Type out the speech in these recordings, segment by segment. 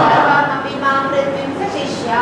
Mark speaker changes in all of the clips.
Speaker 1: सर्वमपि मां पृथ्वीं सशिष्या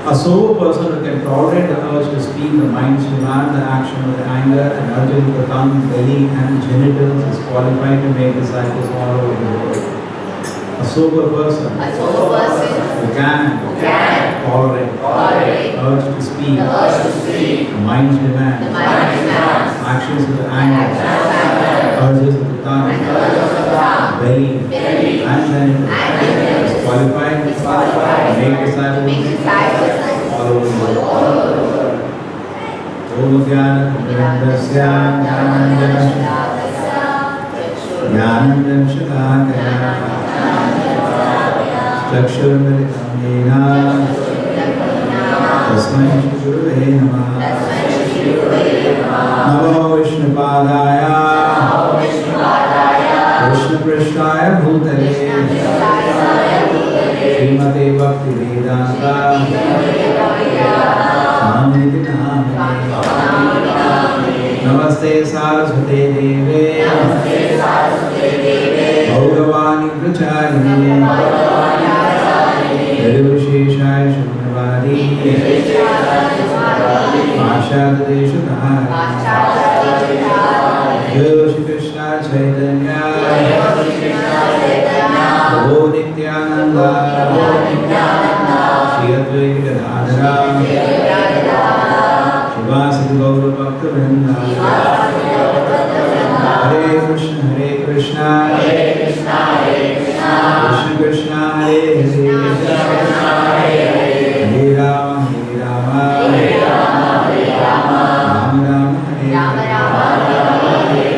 Speaker 2: A sober person who can tolerate the urge to speak, the mind's demand, the action of the anger, and urging the tongue, belly, and genitals is qualified to make disciples all over the world. A sober person who can tolerate the urge to speak, the mind's demand, actions of the anger, urges of the tongue, belly, and genitals is qualified to make disciples all over the world. Om Jnana-Nandasya Jnanandam Shakakaya Chakshurmilitam Yena Tasmai Shri Gurave Namah Namo Vishnupadaya Krishna Prishtaya Bhutale Srimate Bhakti Vedanta Swamiti Namane Namaste Saraswate Deve Bhagavani Pracharine Nirvisheshaya Shunavadi Ashadadeshadhari Jai Shri Krishna Chaitanya Prabhu Nityananda Shri Advaita Gadadhara Shivasati Gaura Bhakta Vrinda Hare Krishna Krishna Krishna Hare Hare Hare Rama Rama Rama Hare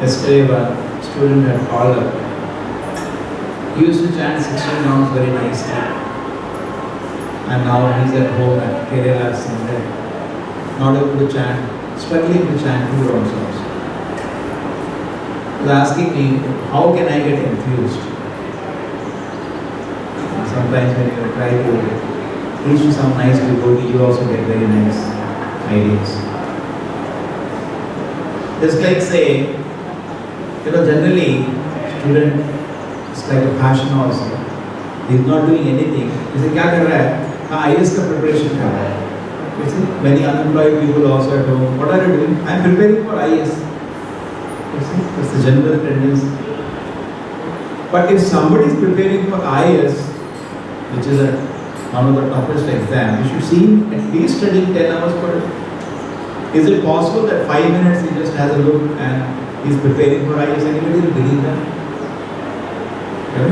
Speaker 2: Yesterday, a student had called up. He used to chant 16 rounds very nicely. And now he's at home at Kerala Sunday. Not able to chant, struggling to chant 2 rounds also. asking me, how can I get infused? Sometimes when you try to teach to some nice devotee, you also get very nice ideas. Just like say, generally, student, it's like a passion also. He's not doing anything. He says, क्या कर रहा है? IAS का preparation कर रहा है. You see, many unemployed people also at home. What are you doing? I'm preparing for IAS. You see, that's the general tendency. But if somebody is preparing for IAS, which is one of the toughest exams, you should see him at least studying 10 hours per day. Is it possible that 5 minutes he just has a look and he's preparing for IAS? Anybody will believe that? Okay?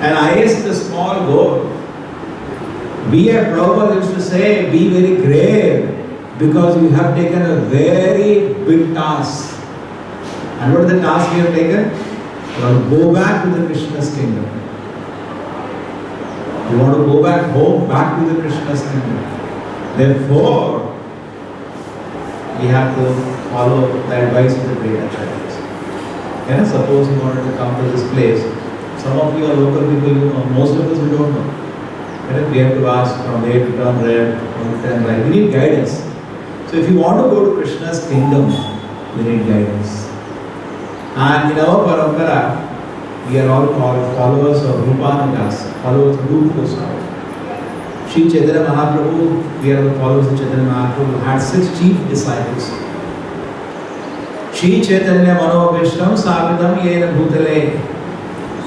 Speaker 2: And IAS is a small goal. We at Prabhupada used to say, be very grave because you have taken a very big task. And what is the task we have taken? You want to go back to the Krishna's kingdom. You want to go back home, back to the Krishna's kingdom. Therefore, we have to follow the advice of the great acharyas. Suppose you wanted to come to this place. Some of you are local people, you know. Most of us we don't know. We have to ask from there to turn red, from to turn right. We need guidance. So if you want to go to Krishna's kingdom, we need guidance. And in our parampara, we are all called followers of Rupanugas, followers of Rupa Goswami. Sri Chaitanya Mahaprabhu, we are the followers of Chaitanya Mahaprabhu, had 6 chief disciples. Sri Chaitanya Mano Vishram Savidam Yena Bhutale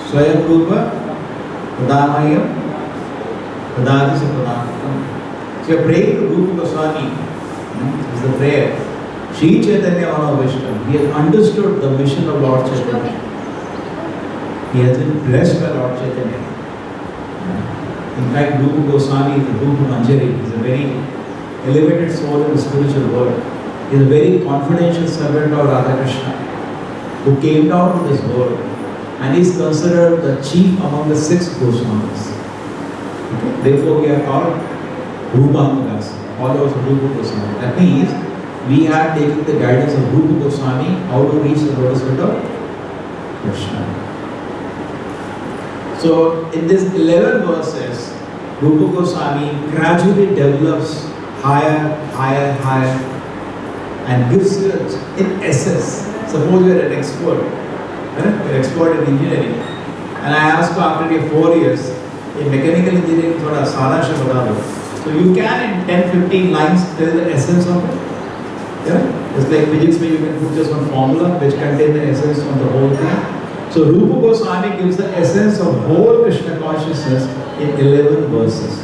Speaker 2: Swayam Rupa Padamayam Padadi Sapadam. So you are praying to Rupa Goswami. This is the prayer. Sri Chaitanya Mano Vishram, he has understood the mission of Lord Chaitanya. He has been blessed by Lord Chaitanya. In fact, Rupa Goswami is the Rupa Manjari. He is a very elevated soul in the spiritual world. He is a very confidential servant of Radha Krishna who came down to this world and is considered the chief among the 6 Goswamis. Okay? Therefore, we are called Rupanugas, followers of Rupa Goswami. That means we are taking the guidance of Rupa Goswami how to reach the lotus feet of Krishna. So, in these 11 verses, Rupa Goswami gradually develops higher, and gives you, in essence, suppose you are an expert, you are an expert in engineering, and I ask you after 4 years, in mechanical engineering, thoda सारांश बता दो. So you can in 10-15 lines tell the essence of it. Yeah? It's like physics where you can put just one formula which contains the essence of the whole thing. So Rupa Goswami gives the essence of whole Krishna consciousness in 11 verses.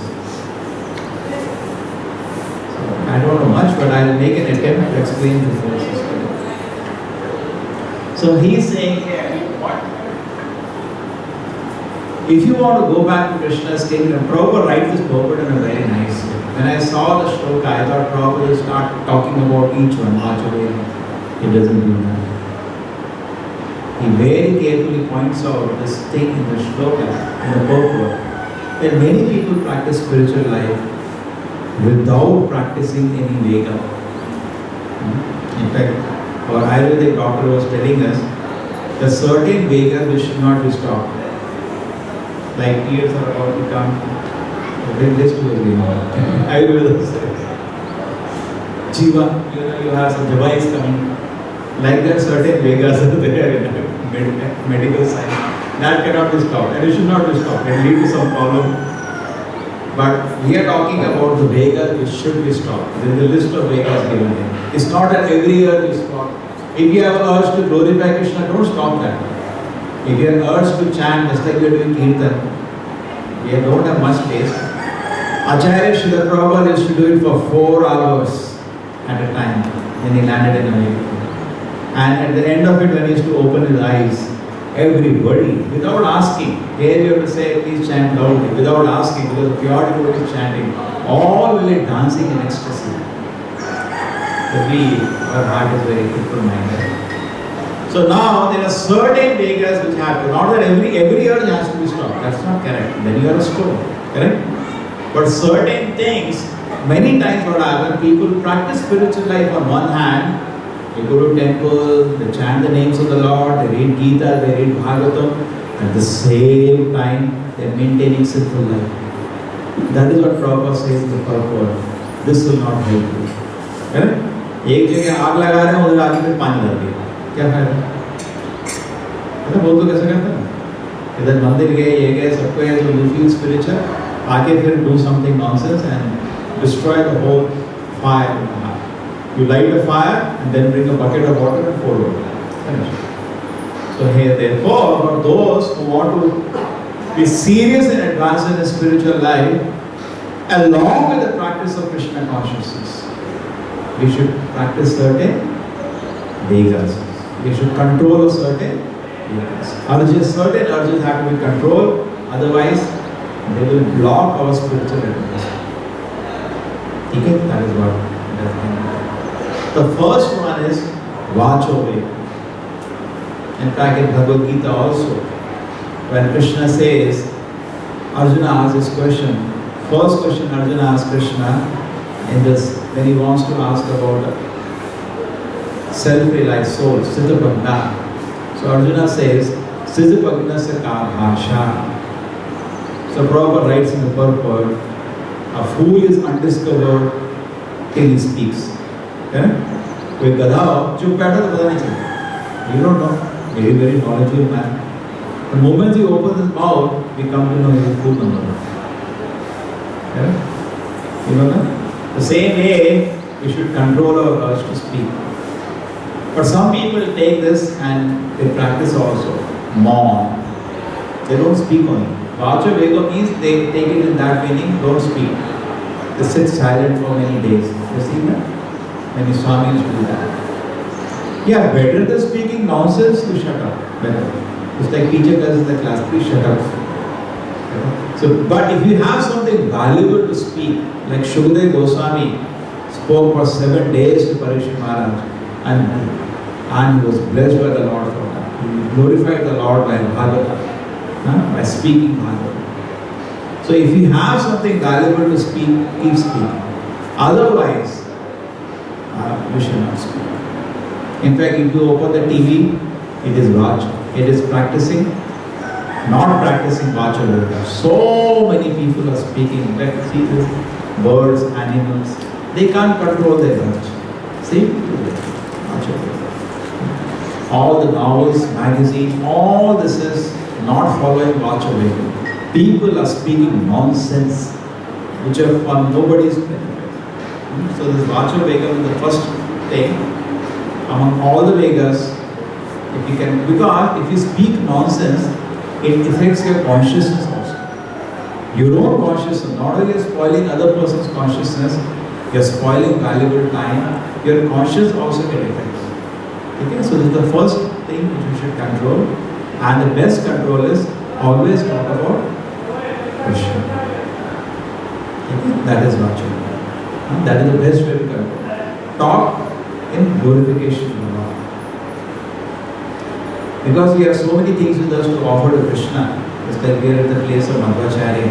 Speaker 2: So I don't know much, but I'll make an attempt to explain the verses. So he's saying here, what? If you want to go back to Krishna's kingdom, Prabhupada writes this purport in a very nice way. When I saw the shloka, I thought Prabhupada will start talking about each one, Acharya. He doesn't do that. He very carefully points out this thing in the shloka, in the purport, that many people practice spiritual life without practicing any Vega. In fact, our Ayurvedic doctor was telling us that certain Vegas which should not be stopped. Like tears are about to come, bring this to us. Ayurveda says, Jiva, you have some device coming. Like that, certain Vegas are there in medical science. That cannot be stopped, and it should not be stopped. It leads to some problem. But we are talking about the Vegas which should be stopped. There is a list of Vegas given here. It's not that every year you stop. If you have an urge to glorify Krishna, don't stop that. If you have an urge to chant, just like we are doing Kirtan, we don't have much space. Acharya Srila Prabhupada used to do it for 4 hours at a time when he landed in America. And at the end of it, when he used to open his eyes, everybody, without asking, here you have to say, please chant loudly, without asking, because pure devotee is chanting, all will be dancing in ecstasy. Our heart is very fickle-minded. So now there are certain Vegas which happen. Not that every urge has to be stopped. That's not correct. Then you are a stone. Correct? But certain things, many times what happens, people practice spiritual life on one hand, They go to temple, they chant the names of the Lord, they read Gita, they read Bhagavatam, at the same time they are maintaining sinful life. That is what Prabhupada says in the purport. This will not help you. Correct? एक जगह आग लगा रहे हैं, उधर आगे फिर पानी डाल दिया, क्या फायदा? ऐसा बोल तो कैसे करते हैं? इधर मंदिर गए, ये गए, सबको ये जो you feel spiritual, आगे फिर do something nonsense and destroy the whole fire in the heart. You light a fire and then bring a bucket of water and pour water. Finish. So here, therefore, for those who want to be serious and advance in a spiritual life, along with the practice of Krishna consciousness, we should practice certain vegas. We should control a certain vegas. Certain urges have to be controlled, otherwise they will block our spiritual advancement. Okay? That is what that means. The first one is Vacho Vega. In fact, in Bhagavad Gita also, when Krishna says, Arjuna asks this question, first question Arjuna asks Krishna in this, when he wants to ask about self-realized soul, Siddhapagna. So Arjuna says, Siddhapagna se ka bhasha. So Prabhupada writes in the purport, a fool is undiscovered till he speaks. Okay? कोई गधा चुप बैठा तो पता नहीं चलता. You don't know. Maybe very knowledgeable man. The moment he opens his mouth, we come to know he is a fool number. Okay? You know that? The same way, we should control our urge to speak. But some people take this and they practice also. Mom. They don't speak only. Vacha Vega means they take it in that meaning, don't speak. They sit silent for many days. You see that? Many Swamis do that. Yeah, better than speaking nonsense, to shut up. Better. It's like teacher does in the class, please shut up. So, but if you have something valuable to speak, like Shukadeva Goswami spoke for 7 days to Parikshit Maharaj, and he was blessed by the Lord for that. He glorified the Lord by Bhagavatam, by speaking Bhagavatam. So if you have something valuable to speak, keep speaking. Otherwise, you should not speak. In fact, if you open the TV, it is Vacha. It is practicing, not practicing Vacha Vega. So many people are speaking. Let's see this, birds, animals. They can't control their Vacha. See? Vacha Vega. All the novels, magazines, all this is not following Vacha Vega. People are speaking nonsense, which are for nobody's benefit. So this Vacha Vega is the first thing among all the Vegas. If you can, because if you speak nonsense, it affects your consciousness also. Your own consciousness, not only you're spoiling other person's consciousness, you're spoiling valuable time, your conscience also get affected. Okay, so this is the first thing which you should control, and the best control is always talk about Krishna. Okay, that is Vacha. That is the best way to control. Talk in glorification of the Lord. Because we have so many things with us to offer to Krishna. It's like we are at the place of Madhvacharya.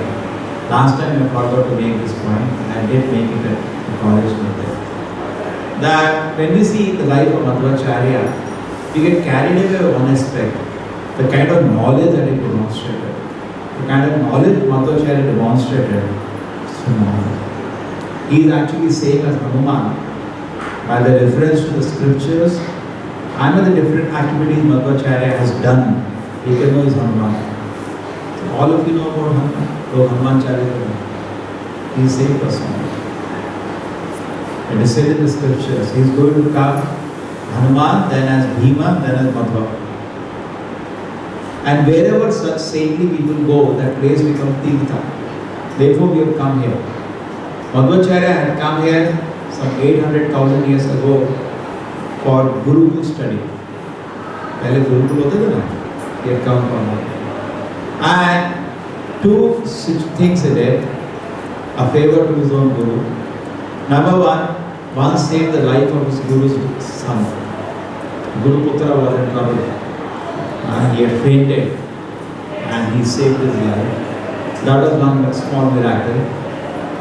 Speaker 2: Last time I forgot to make this point, and I did make it at the college meeting. That when we see the life of Madhvacharya, we get carried away by one aspect, the kind of knowledge that he demonstrated. The kind of knowledge Madhvacharya demonstrated. He is actually same as Hanuman by the reference to the scriptures and by the different activities Madhvacharya has done. You can know is Hanuman. So all of you know about Hanuman. So Hanuman Charya, he is same person. It is said in the scriptures, he is going to come Hanuman, then as Bhima, then as Madhva. And wherever such saintly people go, that place becomes Tirtha. Therefore we have come here. Madhvacharya had come here some 800,000 years ago for Gurukul study. पहले Gurukul होते थे ना, he had come from there. And two things he did, a favor to his own Guru. Number one saved the life of his Guru's son. Guru Putra was in trouble. He had fainted and he saved his life. That was one small miracle.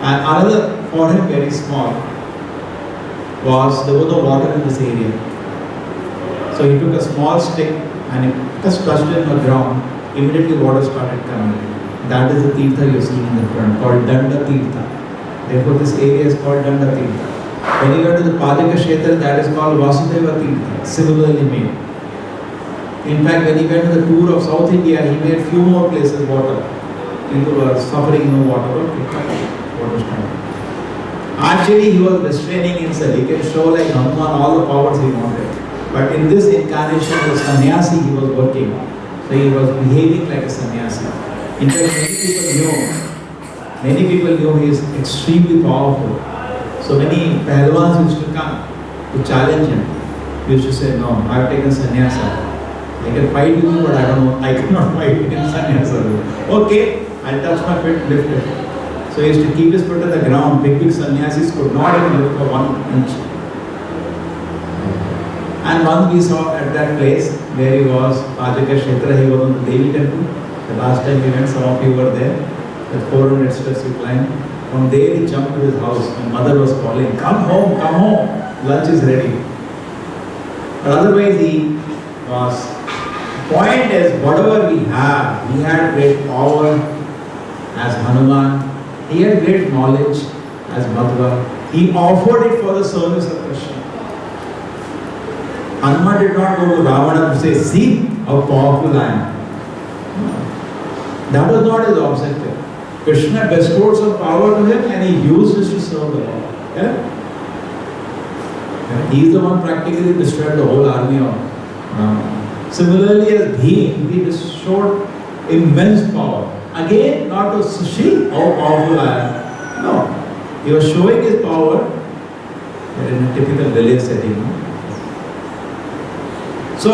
Speaker 2: And another, for him very small, was there was no water in this area. So he took a small stick and he just touched it on the ground. Immediately water started coming. That is the Tirtha you see in the front, called Danda Tirtha. Therefore this area is called Danda Tirtha. When you go to the Padaka Kshetra, that is called Vasudeva Tirtha, similarly made. In fact, when he went to the tour of South India, he made few more places water. People were suffering no water, water standing. Actually, he was restraining himself. He can show like Hanuman all the powers he wanted. But in this incarnation, the sannyasi he was working. So he was behaving like a sannyasi. In fact, many people knew he is extremely powerful. So many pahlwans used to come to challenge him. He used to say, no, I have taken sannyasa. I can fight with you, but I cannot fight in sannyasa. Okay, I'll touch my foot, lift it. So he used to keep his foot on the ground. Big sannyasis could not even lift for 1 inch. And once we saw at that place where he was, Padaka Kshetra, he was on the Devi temple. The last time we went, some of you were there. The 400 steps we climbed. From there he jumped to his house. My mother was calling, come home, lunch is ready. But otherwise he was, point is, whatever we had great power as Hanuman, he had great knowledge as Madhva. He offered it for the service of Krishna. Hanuman did not go to Ravana to say, see how powerful I am. No. That was not his objective. Krishna bestowed some power to him and he used it to serve the Lord. Yeah? He is the one practically destroyed the whole army of Ravana. Similarly as Bhim, he bestowed immense power. Again, not to see how powerful I am. No. He was showing his power in a typical village setting. So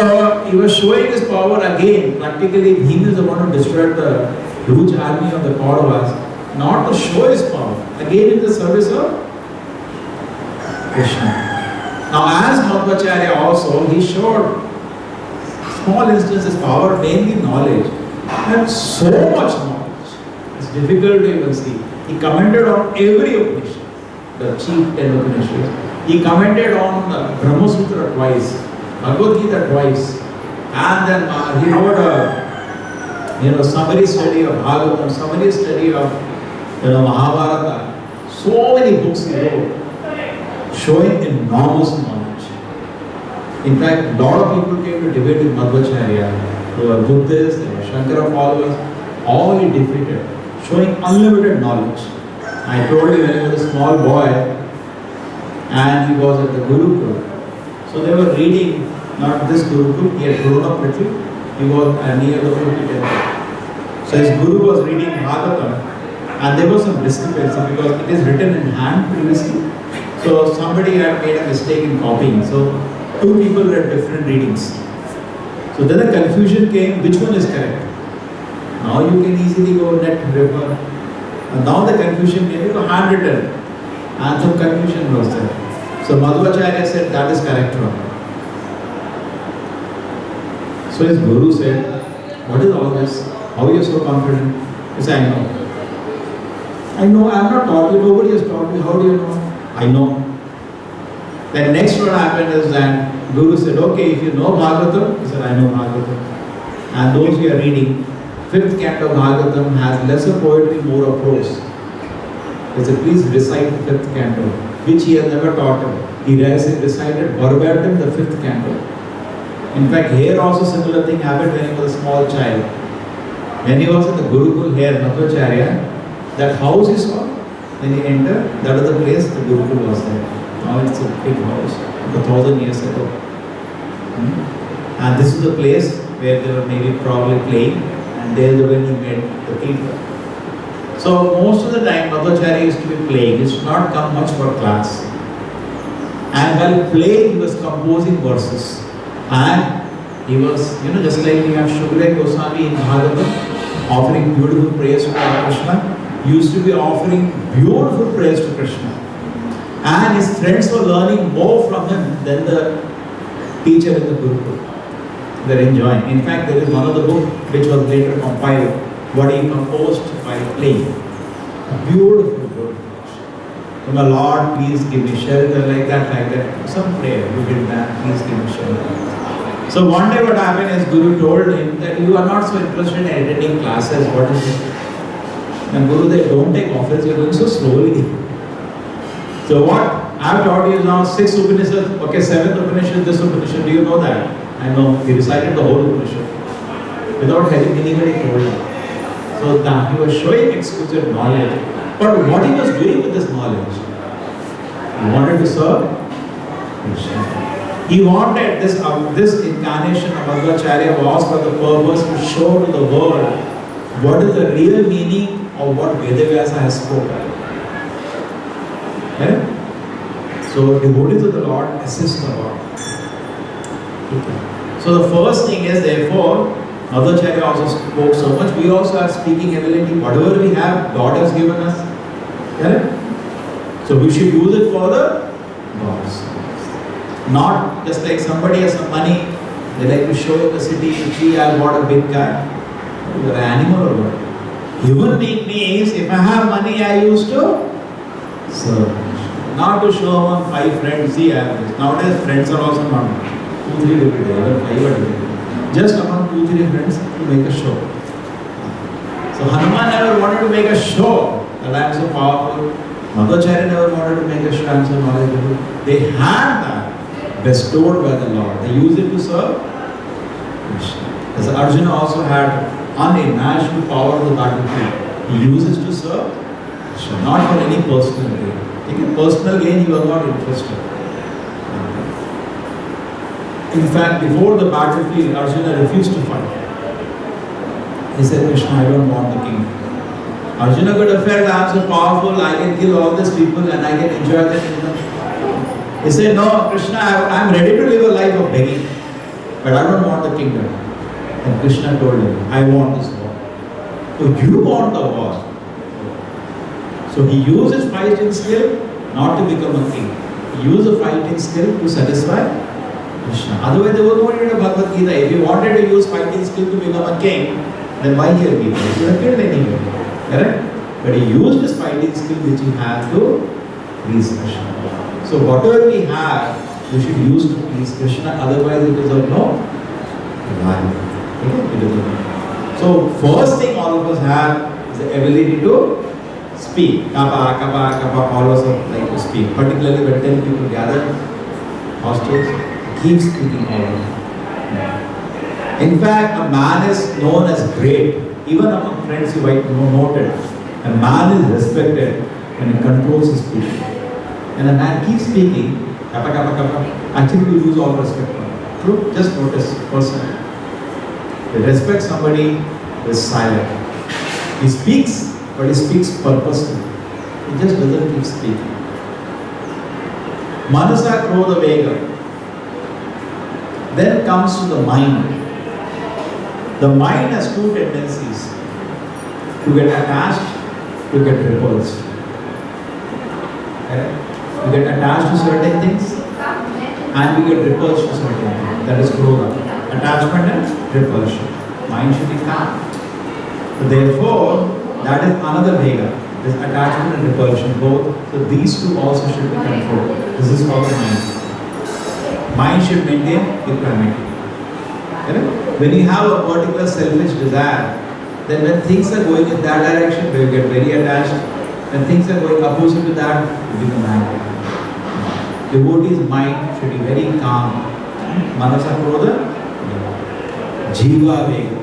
Speaker 2: he was showing his power again. Practically, Bhim is the one who destroyed the huge army of the Kauravas, not to show his power. Again, in the service of Krishna. Now, as Madhvacharya also, he showed small instances of power, mainly knowledge, and so much knowledge. It's difficult to even see. He commented on every Upanishad, the chief 10 Upanishads. He commented on Brahma Sutra twice, Bhagavad Gita twice, and then he wrote a summary study of Bhagavatam, summary study of Mahabharata. So many books he wrote, showing enormous knowledge. In fact, a lot of people came to debate with Madhvacharya. They were Buddhists, they were Shankara followers, all he defeated, showing unlimited knowledge. I told you when he was a small boy and he was at the Gurukul. So they were reading, not this Gurukul, he had grown up little, he was near the Udupi temple. So his Guru was reading Bhagavatam and there was some discrepancy because it is written in hand previously. So somebody had made a mistake in copying. So two people read different readings. So then the confusion came, which one is correct? Now you can easily go net refer. And now the confusion came because handwritten. And some confusion was there. So Madhvacharya said that is correct one. So his Guru said, what is all this? How are you so confident? He said, I know, I am not taught you, nobody has taught me, how do you know? I know. Then next what happened is that Guru said, okay, if you know Bhagavatam, he said, I know Bhagavatam. And those who are reading, 5th canto of Bhagavatam has lesser poetry, more of prose. He said, please recite the 5th canto, which he has never taught him. He recited verbatim the 5th canto. In fact, here also similar thing happened when he was a small child. When he was in the Gurukul here, Madhvacharya, that house he saw, when he entered, that was the place the Gurukul was there. Now it's a big house, 1,000 years ago. And this is the place where they were maybe probably playing, and there is when he met the people. So most of the time Madhvacharya used to be playing, he used to not come much for class. And while playing, he was composing verses. And he was, just like we have Shukdev Goswami in Bhagavatam, offering beautiful praise to Krishna. He used to be offering beautiful praise to Krishna. And his friends were learning more from him than the teacher in the Gurukul. They were enjoying. In fact, there is one of the book which was later compiled, what he composed by playing. A beautiful book. My Lord, please give me shelter, like that. Some prayer, you did that, please give me shelter. So one day what happened is Guru told him that you are not so interested in attending classes. What is it? And Guru, they don't take offense, you're going so slowly. So what? I've taught you now 6 Upanishads, okay, 7th Upanishad, this Upanishad, do you know that? I know, he recited the whole Upanishad without having anybody told him. So that he was showing exquisite knowledge. But what he was doing with this knowledge? He wanted to serve Krishna. He wanted this incarnation of Madhvacharya was for the purpose to show to the world what is the real meaning of what Vedavyasa has spoken. Okay? So devotees of the Lord assist the Lord. So the first thing is, therefore, Madhvacharya also spoke so much. We also are speaking ability. Whatever we have, God has given us. Correct? So we should use it for the God's. Not just like somebody has some money, they like to show in the city, gee, I bought a big car. You're an animal or what? Human being means if I have money, I used to serve. Not to show among 5 friends. See, nowadays friends are also not 2, 3 will be there, even 5 are there. Just among 2, 3 friends to make a show. So Hanuman never wanted to make a show that I am so powerful. Madhvacharya never wanted to make a show I am so knowledgeable. They had that bestowed by the Lord. They used it to serve Krishna. As Arjuna also had unimaginable power of the battlefield. He uses to serve Krishna, not for any personal gain. In personal gain, he was not interested. In fact, before the battlefield, Arjuna refused to fight. He said, Krishna, I don't want the kingdom. Arjuna could have felt, I am so powerful, I can kill all these people and I can enjoy the kingdom. He said, no, Krishna, I am ready to live a life of begging, but I don't want the kingdom. And Krishna told him, I want this war. So you want the war. So he used his fighting skill not to become a king. He used the fighting skill to satisfy Krishna. Otherwise, there was no need of Bhagavad Gita. If he wanted to use fighting skill to become a king, then why hear Gita? He would have killed anyway. Correct? But he used his fighting skill which he had to please Krishna. So whatever we have, we should use to please Krishna. Otherwise, it is of no value. Okay? So first thing all of us have is the ability to speak. Kappa, kappa, kappa, all of us like to speak. Particularly when 10 people gather, hostels, keep speaking all of them. In fact, a man is known as great. Even among friends you might noted. A man is respected when he controls his speech. And a man keeps speaking, kappa, kappa, kappa, actually you lose all respect for him. True? Just notice personally. To respect somebody who is silent. He speaks, but he speaks purposely. He just doesn't keep speaking. Manasa Krodha Vega. Then comes to the mind. The mind has 2 tendencies. To get attached, to get repulsed. We get attached to certain things and we get repulsed to certain things. That is Krodha. Attachment and repulsion. Mind should be calm. So therefore, that is another Vega. This attachment and repulsion both. So these 2 also should be controlled. This is called the mind. Mind should maintain equanimity. When you have a particular selfish desire, then when things are going in that direction, you get very attached. When things are going opposite to that, you become angry. Devotee's mind should be very calm. Manasa Krodha, Jiva Vega.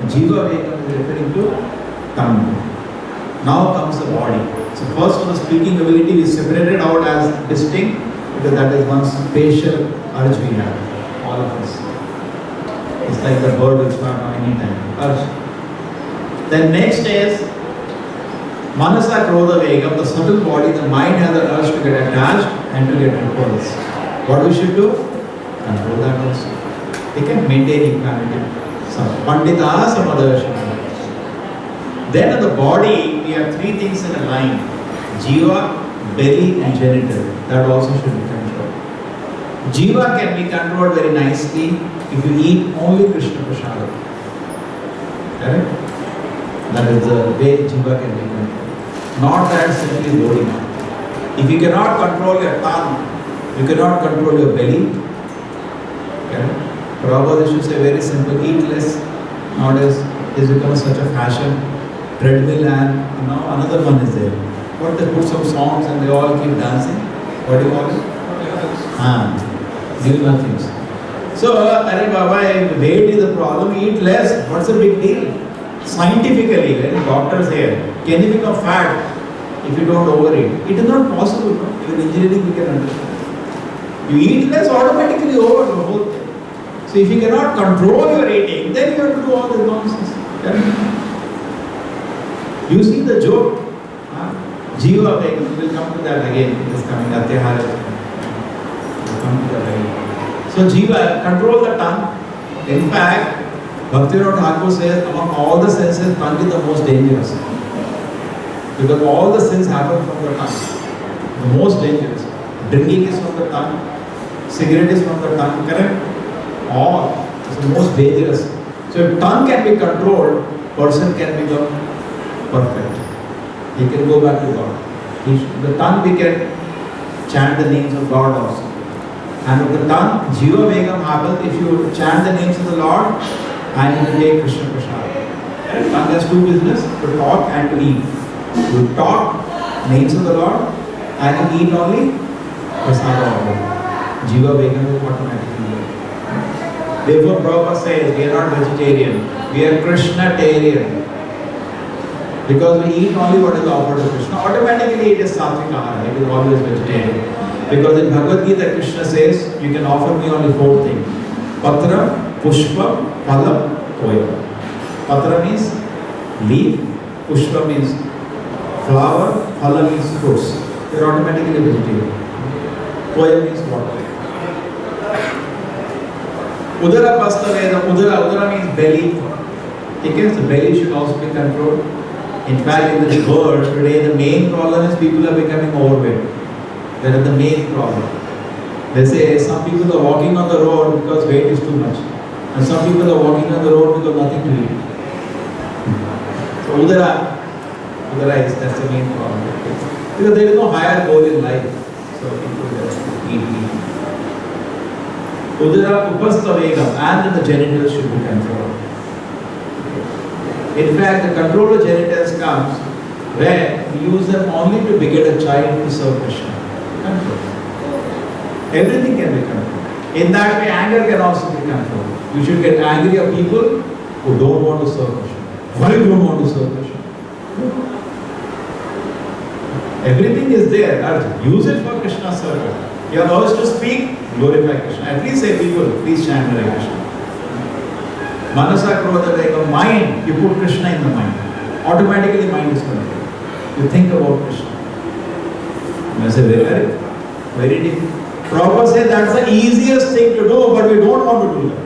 Speaker 2: Jiva Vega is referring to tongue. Now comes the body. So first for the speaking ability, we separated out as distinct because that is one spatial urge we have, all of us. It's like the bird will start on any time. Urge. Then next is Manasa Krodha Vegam, the subtle body, the mind has the urge to get attached and to get repulsed. What we should do? Control that also. We can maintain equanimity. Pandita Samadharshana. Then in the body, we have 3 things in a line. Jiva, belly and genital. That also should be controlled. Jiva can be controlled very nicely if you eat only Krishna Prasada. Correct? That is the way Jiva can be controlled. Not that simply loading up. If you cannot control your tongue, you cannot control your belly. Okay? Prabhupada used to say very simple, eat less. Nowadays it's become such a fashion. Treadmill and now another one is there. What they put some songs and they all keep dancing. What do you call it? Gilma things. So, Are Baba, weight is a problem, eat less. What's the big deal? Scientifically, when doctors say, can you become fat if you don't overeat? It is not possible. No? Even engineering we can understand. You eat less, automatically over the whole thing. So if you cannot control your eating, then you have to do all this nonsense. You see the joke? Jiva Vegam, we will come to that again. It is coming. Atyahara. We'll come to that again. So Jiva, control the tongue. In fact, Bhaktivinoda Thakur says among all the senses, tongue is the most dangerous. Because all the sins happen from the tongue. The most dangerous. Drinking is from the tongue. Cigarette is from the tongue. Correct? All is the most dangerous. So if tongue can be controlled, person can become perfect. He can go back to God. The tongue we can chant the names of God also. And with the tongue, Jiva Vegam happens if you chant the names of the Lord and you take Krishna Prasad. Tongue has two business, to talk and to eat. You talk names of the Lord and you eat only Prasad. Jiva Vegam will automatically go. Therefore Prabhupada says we are not vegetarian, we are Krishnatarian. Because we eat only what is offered to Krishna, automatically it is Satvik Ahara, it is always vegetarian. Because in Bhagavad Gita, Krishna says, you can offer me only four things. Patra, Pushpa, Phala, Toya. Patra means leaf, Pushpa means flower, Phala means fruits. They are automatically vegetarian. Toya means water. Udara Pasta Veda, Udara means belly. Okay, so belly should also be controlled. In fact, in the world today, the main problem is people are becoming overweight. That is the main problem. They say some people are walking on the road because weight is too much. And some people are walking on the road because nothing to eat. So Udara is, that's the main problem. Because there is no higher goal in life. So people just eat. Udara Upastha Vegam, and the genitals should be controlled. In fact, the control of genitals comes when we use them only to beget a child to serve Krishna. Control. Everything can be controlled. In that way, anger can also be controlled. You should get angry at people who don't want to serve Krishna. Why you don't want to serve Krishna? Everything is there. Arjun. Use it for Krishna's service. You are urged to speak, glorify Krishna. At least say people, please chant Hare Krishna. Manasa Krodha Vegam, mind, you put Krishna in the mind. Automatically mind is controlled. You think about Krishna. I say, very deep. Prabhupada said that's the easiest thing to do, but we don't want to do that.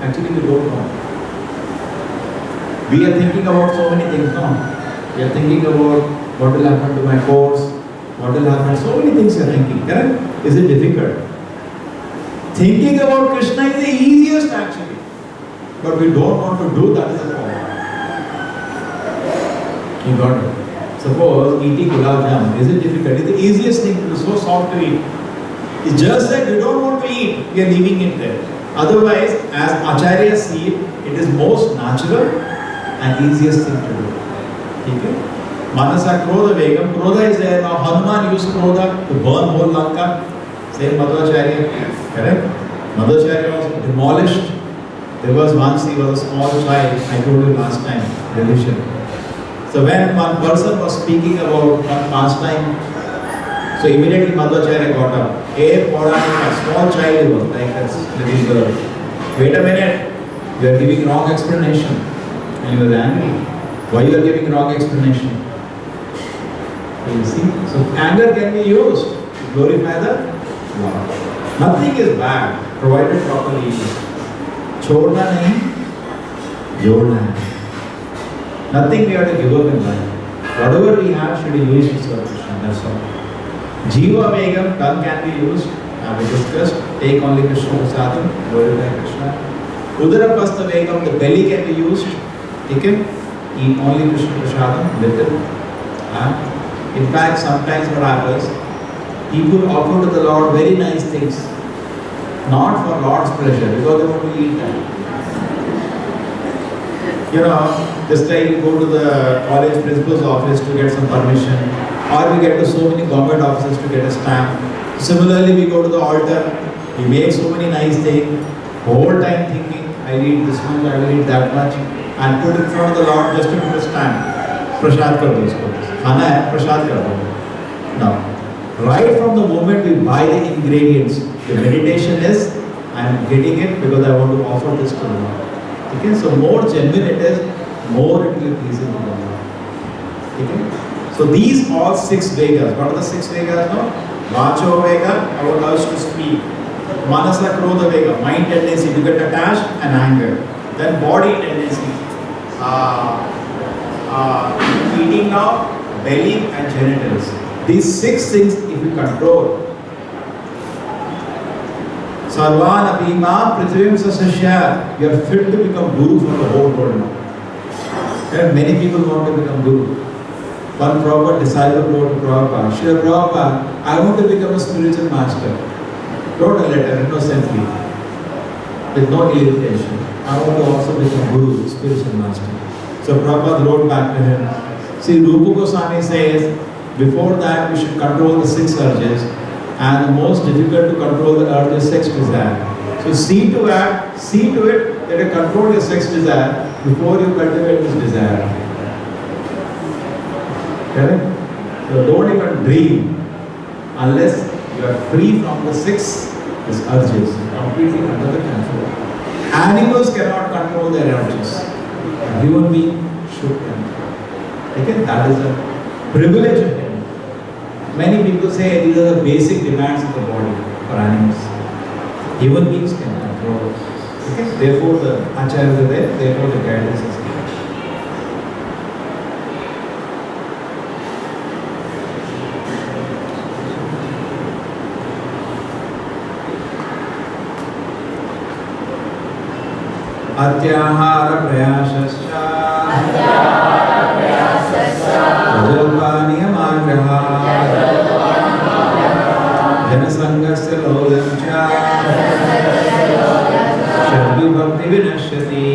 Speaker 2: Actually, we don't want. We are thinking about so many things now. We are thinking about what will happen to my course, what will happen. So many things you are thinking, correct? Is it difficult? Thinking about Krishna is the easiest actually. But we don't want to do that is the problem. You got it. Suppose eating gulab jamun, is it difficult? It's the easiest thing to do, so soft to eat. It's just that you don't want to eat, we are leaving it there. Otherwise, as Acharya see it, it is most natural and easiest thing to do. Okay? Manasa Krodha Vegam, Krodha is there. Now Hanuman used Krodha to burn whole Lanka. Same Madhvacharya, correct? Madhvacharya was demolished. There was once, he was a small child, I told you last time, religion. So when one person was speaking about one pastime, so immediately Madhvacharya got up. Hey, a small child he was, like this little girl. Wait a minute, you are giving wrong explanation. And he was angry. Why you are giving wrong explanation? So you see, so anger can be used to glorify the Lord. Nothing is bad, provided properly used. छोड़ना नहीं, जोड़ना है. Nothing we have to give up in life. Whatever we have should be used to serve Krishna. That's all. Jiva Vegam, tongue can be used. We discussed. Take only Krishna Prasadam, glorify Krishna. Udara Pastha Vegam, the belly can be used. Okay? Eat only Krishna Prasadam, little. In fact, sometimes what happens, people offer to the Lord very nice things. Not for Lord's pleasure, because they want to eat that. This time you go to the college principal's office to get some permission, or we get to so many government offices to get a stamp. Similarly, we go to the altar, we make so many nice things, whole time thinking, I need this much, I will eat that much, and put in front of the Lord just to put a stamp. Prasad kar do isko. Khana hai, prasad kar do. Now, right from the moment we buy the ingredients, the meditation is, I am getting it because I want to offer this to the Lord. Okay, so more genuine it is, more it will please the Lord. Okay, so these all 6 Vegas. What are the 6 Vegas now? Vacho Vega, our urge to speak. Manasa Krodha Vega, mind tendency to get attached and anger. Then body tendency. Eating now, belly and genitals. These 6 things if we control. Sarvan Abhima Prithvim Sasashya, you are fit to become Guru for the whole world now. There are many people who want to become Guru. One proper disciple wrote to Prabhupada, Srila Prabhupada, I want to become a spiritual master. Wrote a letter innocently, with no ill intention. I want to also become Guru, spiritual master. So Prabhupada wrote back to him. See, Rupa Goswami says, before that we should control the 6 urges, and the most difficult to control the urge is sex desire. So see to it that you control your sex desire before you cultivate this desire. Correct? So don't even dream unless you are free from the 6 urges, completely under the control. Animals cannot control their urges. A human being should control. Okay? That is a privilege of him. Many people say these are the basic demands of the body for animals. Human beings can control. Okay? Therefore the acharyas are there, therefore the guidance is given. Atyahara prayasasya Rajalpaniyamagraha Janasangasya lolamcha Shabdi bhakti vinashyati.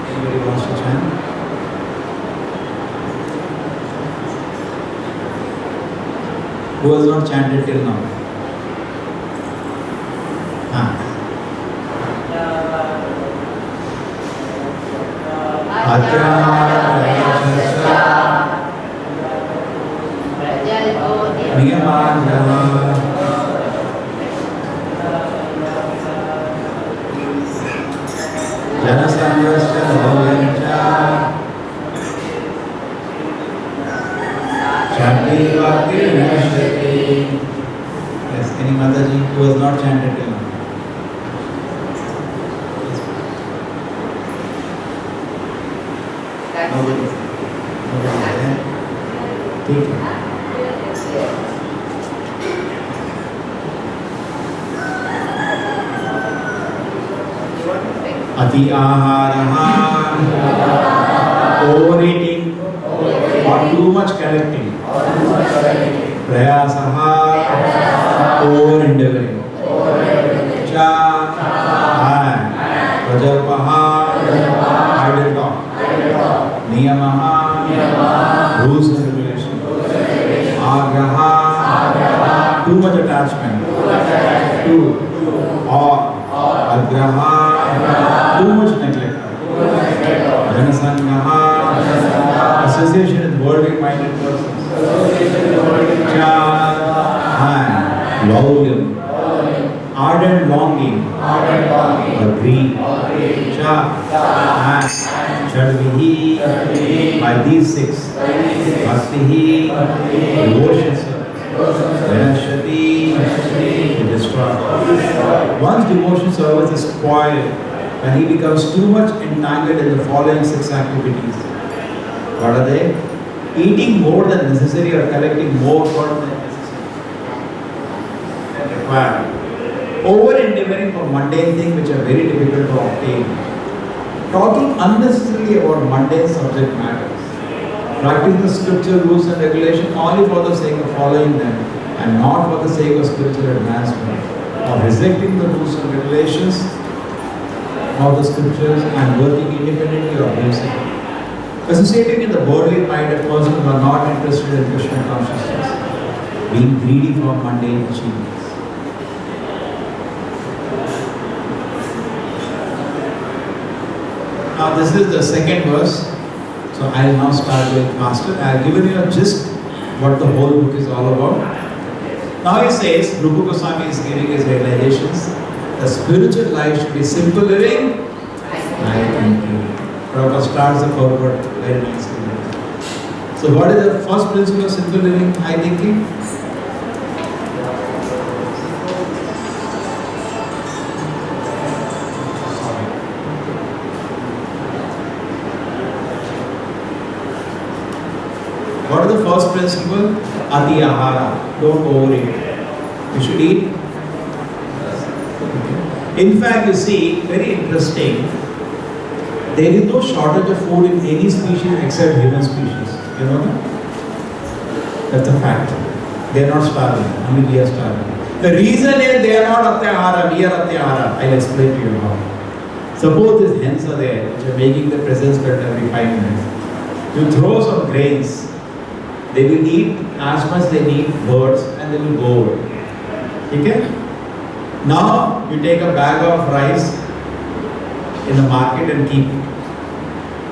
Speaker 2: Anybody wants to chant? Who has not chanted till now? Yes, any Mataji who has not chanted till now? Nobody. Take it. Ati aharaha, overeating or too much collecting. Prayasaha, over endeavoring. Cha, Prajalpaha, idle talk. Niyamaha, rules and regulations. Agraha, too much attachment. Two, or agraha, too much neglect. Janasangaha, association with worldly minded persons. Char, lauryam, ardent longing, or greed. Cha, Chadvihi, by these 6. Bhaktihi, devotion service. Vinashati, to destroy. Once devotion service is spoiled, when he becomes too much entangled in the following 6 activities. What are they? Eating more than necessary or collecting more than necessary than required. Over endeavoring for mundane things which are very difficult to obtain. Talking unnecessarily about mundane subject matters. Practicing the scripture rules and regulations only for the sake of following them and not for the sake of spiritual advancement, of rejecting the rules and regulations of the scriptures and working independently or musically. Associating in the worldly minded persons who are not interested in Krishna consciousness, being greedy for mundane achievements. Now this is the second verse, so I will now start going faster. I have given you a gist what the whole book is all about. Now he says, Rupa Goswami is giving his realizations. The spiritual life should be simple living, high thinking. Prabhupada starts the forward very nicely. So what is the first principle of simple living, high thinking? What is the first principle? Ati ahara. Don't overeat. You should eat. In fact, you see, very interesting. There is no shortage of food in any species except human species. You know that? That's a fact. They are not starving. Only we are starving. The reason is they are not atyahara, we are atyahara. I'll explain to you how. Suppose these hens are there, which are making the presence felt every 5 minutes. You throw some grains. They will eat as much they need birds and they will go away. Okay? Now you take a bag of rice in the market and keep it.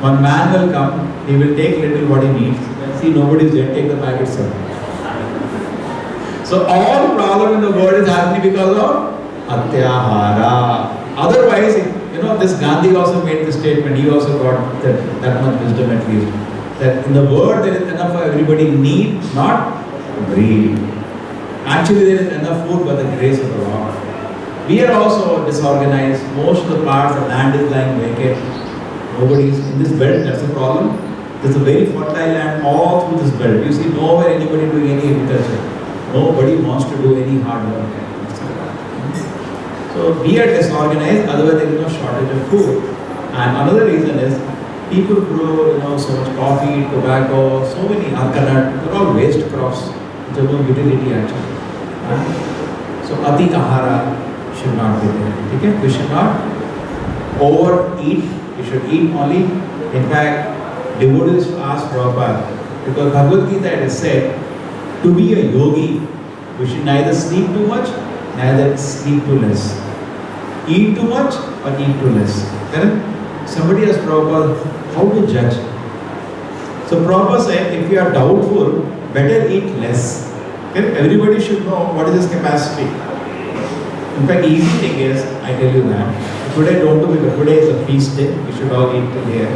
Speaker 2: One man will come, he will take little what he needs. See, nobody is there, take the bag itself. So all the problem in the world is happening because of atyahara. Otherwise, you know, this Gandhi also made the statement, he also got that much wisdom at least. That in the world there is enough for everybody need, not greed. Actually there is enough food by the grace of the Lord. We are also disorganized. Most of the parts, the land is lying vacant. Nobody is in this belt, that's the problem. There's a very fertile land all through this belt. You see nowhere anybody doing any agriculture. Nobody wants to do any hard work. So we are disorganized, otherwise there is no shortage of food. And another reason is, people grow, so much coffee, tobacco, so many arkanat, they're all waste crops, which have no utility actually. So ati ahara should not be there. Okay? We should not overeat. We should eat only. In fact, devotees ask Prabhupada, because Bhagavad Gita it is said, to be a yogi, we should neither sleep too much, neither sleep too less. Eat too much or eat too less. Correct? Somebody asked Prabhupada, how to judge? So Prabhupada said, if you are doubtful, better eat less. Okay? Everybody should know what is his capacity. In fact, easy thing is, I tell you that, today don't do it, today is a feast day, we should all eat here.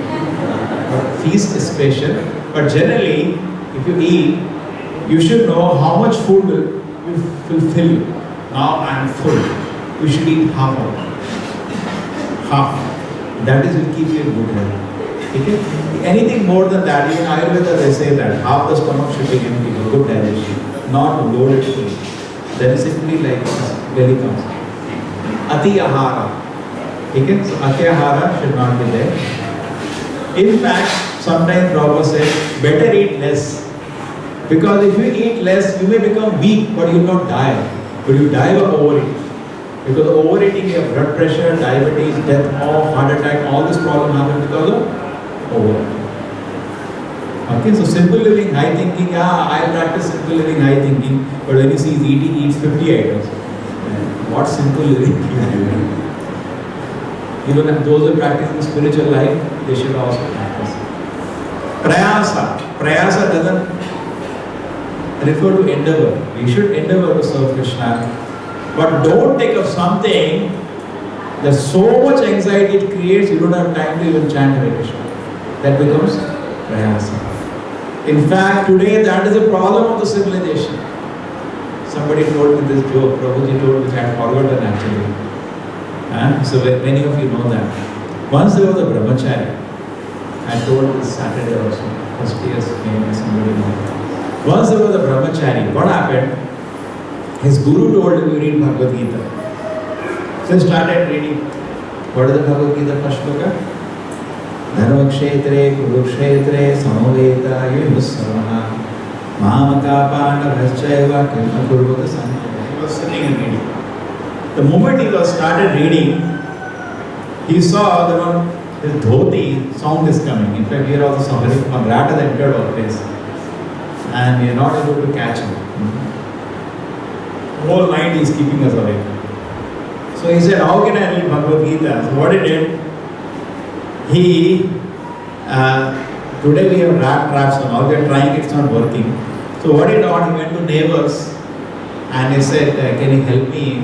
Speaker 2: But feast is special, but generally, if you eat, you should know how much food will fulfill you. Now I am full. You should eat half of it. Half. That is will keep you in good health. Okay? Anything more than that, even Ayurveda they say that half the stomach should be empty for good digestion, not loaded food. Then simply like belly comes. Ati ahara. Okay? So ati ahara should not be there. In fact, sometimes Prabhupada says, better eat less. Because if you eat less, you may become weak, but you will not die. But you die by overeating. Because overeating, you have blood pressure, diabetes, death, heart attack, all this problem happen because of overeating. Okay, so simple living, high thinking, I practice simple living, high thinking, but when you see he's eating, eats 50 items. What simple living is doing? Even if those who practice spiritual life, they should also practice. Prayasa doesn't refer to endeavor. We should endeavor to serve Krishna. But don't take up something, there's so much anxiety it creates, you don't have time to even chant Hare Krishna. That becomes prayasa. In fact, today that is a problem of the civilization. Somebody told me this joke, Prabhuji told me, which I had forgotten actually. So many of you know that. Once there was a brahmachari. I told this Saturday also, first year's maybe somebody knows. Once there was a brahmachari. What happened? His guru told him to read Bhagavad Gita. So he started reading. What is the Bhagavad Gita first shloka? Dharma kshetre, kuru kshetre, samaveta, yunussavaha. Mahamakapanavachaiva kirna kurvata sanjaya. He was sitting and reading. The moment he was started reading, he saw that his dhoti sound is coming. In fact, here also somebody, one rat has entered our place. And we are not able to catch him. The whole night he is keeping us awake. So he said, how can I read Bhagavad Gita? So what he did, today we have rat traps and all, we are trying, it's not working. So what he did, he went to neighbors and he said, can you help me? A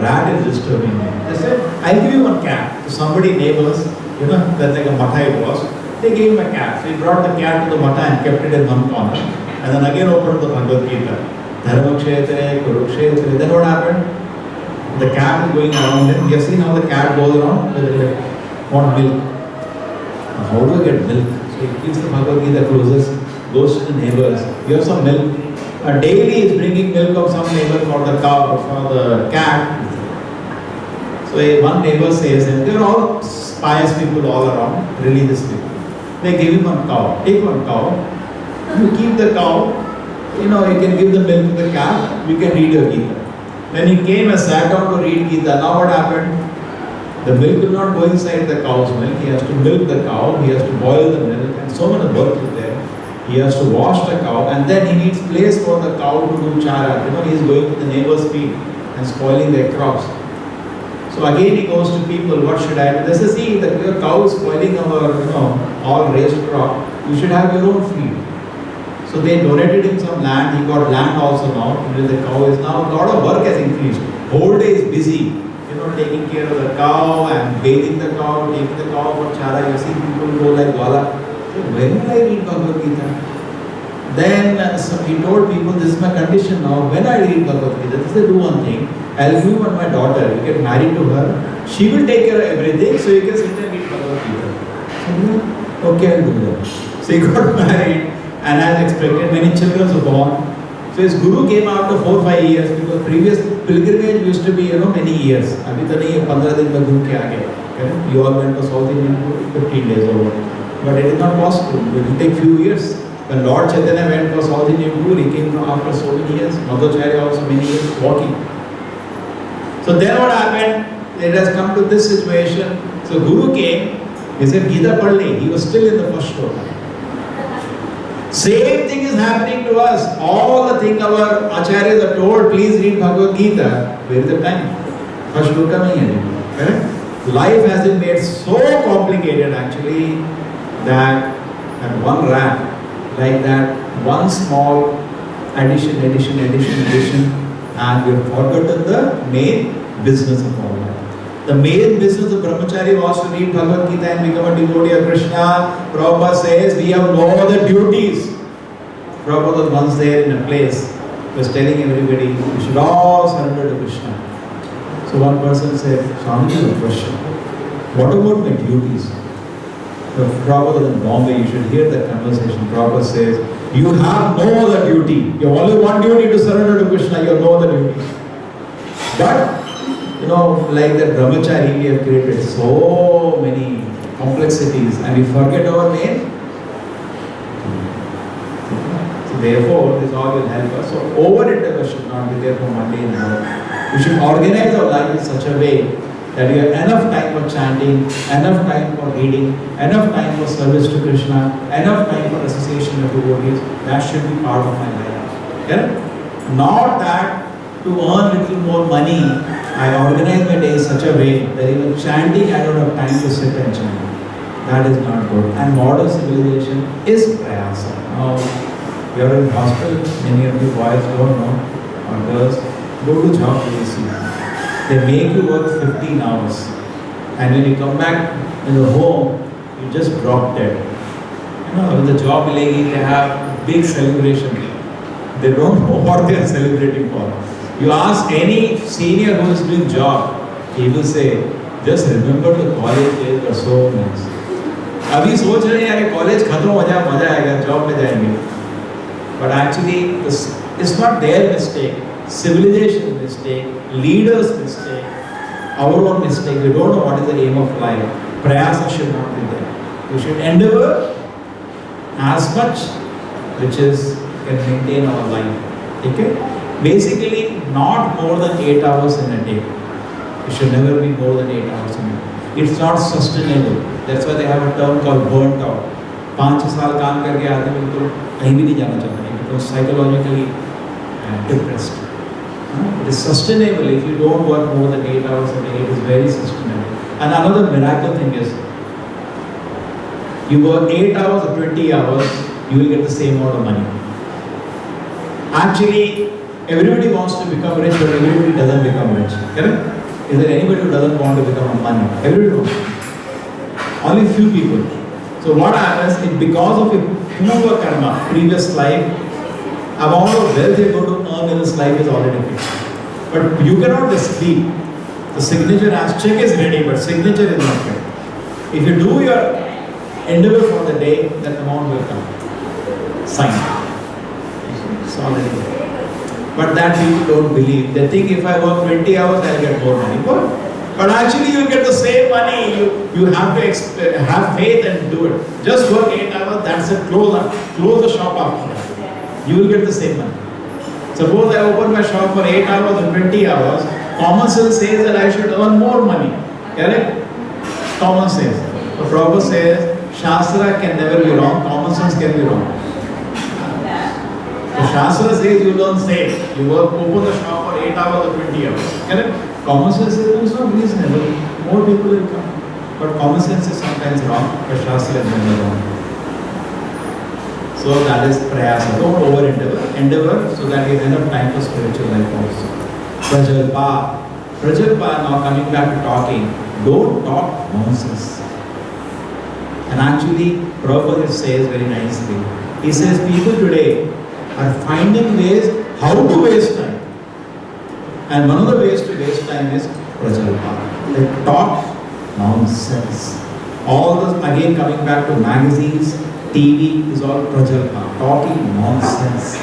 Speaker 2: rat is disturbing me. They said, I'll give you one cat. So somebody, neighbors, that's like a matha it was. They gave him a cat. So he brought the cat to the matha and kept it in one corner. And then again opened the Bhagavad Gita. Dharmakshetre, Kurukshetre. Then what happened? The cat is going around him. You have seen how the cat goes around? They want milk. How do I get milk? So he keeps the Bhagavad Gita closes, goes to the neighbors. You have some milk. Daily is bringing milk of some neighbor for the cow or for the cat. So one neighbor says, and they are all pious people all around, religious people. They give him one cow. Take one cow. You keep the cow. You can give the milk to the cat. You can read your Gita. When he came and sat down to read Gita, now what happened? The milk will not go inside the cow's milk. He has to milk the cow. He has to boil the milk, and so many work is there. He has to wash the cow, and then he needs place for the cow to do chara. He is going to the neighbor's field and spoiling their crops. So again he goes to people, what should I do? They say, see, your cow is spoiling our, all raised crop. You should have your own field. So they donated him some land. He got land also now. The cow is now, a lot of work has increased. Whole day is busy, taking care of the cow and bathing the cow, taking the cow for chara. You see people go like Wala. When will I read Bhagavad Gita? Then he told people, this is my condition now. When I read Bhagavad Gita, they said, do one thing. I'll give you my daughter. You get married to her. She will take care of everything. So you can sit and read Bhagavad Gita. So, okay, I'll do that. So he got married. And as expected, many children were born. So his guru came after 4-5 years, because previous pilgrimage used to be, many years. Abhi to nahi 15 din mein ghum ke aa gaya. You all went to South Indian tour, 15 days over. But it is not possible. It will take few years. When Lord Chaitanya went for South Indian tour, he came after so many years. Madhvacharya also many years walking. So then what happened? It has come to this situation. So Guru came. He said, Gita Padli. He was still in the first shloka. Same thing is happening to us. All the thing our acharyas are told, please read Bhagavad Gita. Where is the time? First shloka nahi hai. Correct? Life has been made so complicated actually that one rat, like that, one small addition, and we have forgotten the main business of our life. The main business of brahmachari was to read Bhagavad Gita and become a devotee of Krishna. Prabhupada says we have no other duties. Prabhupada was once there in a place, was telling everybody, we should all surrender to Krishna. So one person said, Swami, I have a question. What about my duties? So Prabhupada in Bombay, you should hear that conversation. Prabhupada says, you have no other duty. You have only one duty to surrender to Krishna. You have no other duty. But like that brahmachari, we have created so many complexities and we forget our main. So therefore, this all will help us. So over-endeavor should not be there for mundane work. We should organize our life in such a way that we have enough time for chanting, enough time for reading, enough time for service to Krishna, enough time for association of devotees. That should be part of my life. Yeah? Not that to earn little more money, I organize my day in such a way that even chanting, I don't have time to sit and chant. That is not good. And modern civilization is prayasa. Now, you are in hospital, many of you boys don't know, or girls, go to job PSC. They make you work 15 hours. And when you come back in the home, you just drop dead. When the job milegi, they have big celebration. They don't know what they are celebrating for. You ask any senior who is doing job, he will say, just remember the college days were so nice. अभी सोच रहे हैं कि college खत्म हो जाए मजा आएगा job में जाएंगे. But actually, it's not their mistake. Civilization mistake, leaders mistake, our own mistake. We don't know what is the aim of life. Prayasa should not be there. We should endeavor as much which is can maintain our life. Okay? Basically, not more than 8 hours in a day. It should never be more than 8 hours in a day. It's not sustainable. That's why they have a term called burnt out. 5 साल काम करके आदमी तो कहीं भी नहीं जाना चाहता है, because psychologically depressed. It is sustainable if you don't work more than 8 hours a day. It is very sustainable. And another miracle thing is, you work 8 hours or 20 hours, you will get the same amount of money. Actually, everybody wants to become rich, but everybody doesn't become rich. Correct? Is there anybody who doesn't want to become a money? Everybody wants. Only few people. So what happens is, because of a poor karma, previous life, amount of wealth you're going to earn in this life is already fixed. But you cannot just sleep. The signature as check is ready, but signature is not ready. If you do your endeavor for the day, that amount will come. Sign. It's already there. But that people don't believe. They think if I work 20 hours, I'll get more money. But actually, you'll get the same money. You have to have faith and do it. Just work 8 hours, that's it. Close the shop after that. You will get the same money. Suppose I open my shop for 8 hours or 20 hours, common sense says that I should earn more money. Correct? Common sense. The Prabhupada says, Shastra can never be wrong, common sense can be wrong. The Shastra says you don't say, you open the shop for 8 hours or 20 hours. Correct? Common sense says it's not reasonable. More people will come. But common sense is sometimes wrong, but Shastra is never wrong. So that is prayasa. Don't over endeavor so that you have enough time for spiritual life also. Prajalpa. Prajalpa, now coming back to talking, don't talk nonsense. And actually, Prabhupada says very nicely. He says people today are finding ways how to waste time. And one of the ways to waste time is Prajalpa. They talk nonsense. All this, again coming back to magazines, TV is all Prajalpa, talking nonsense.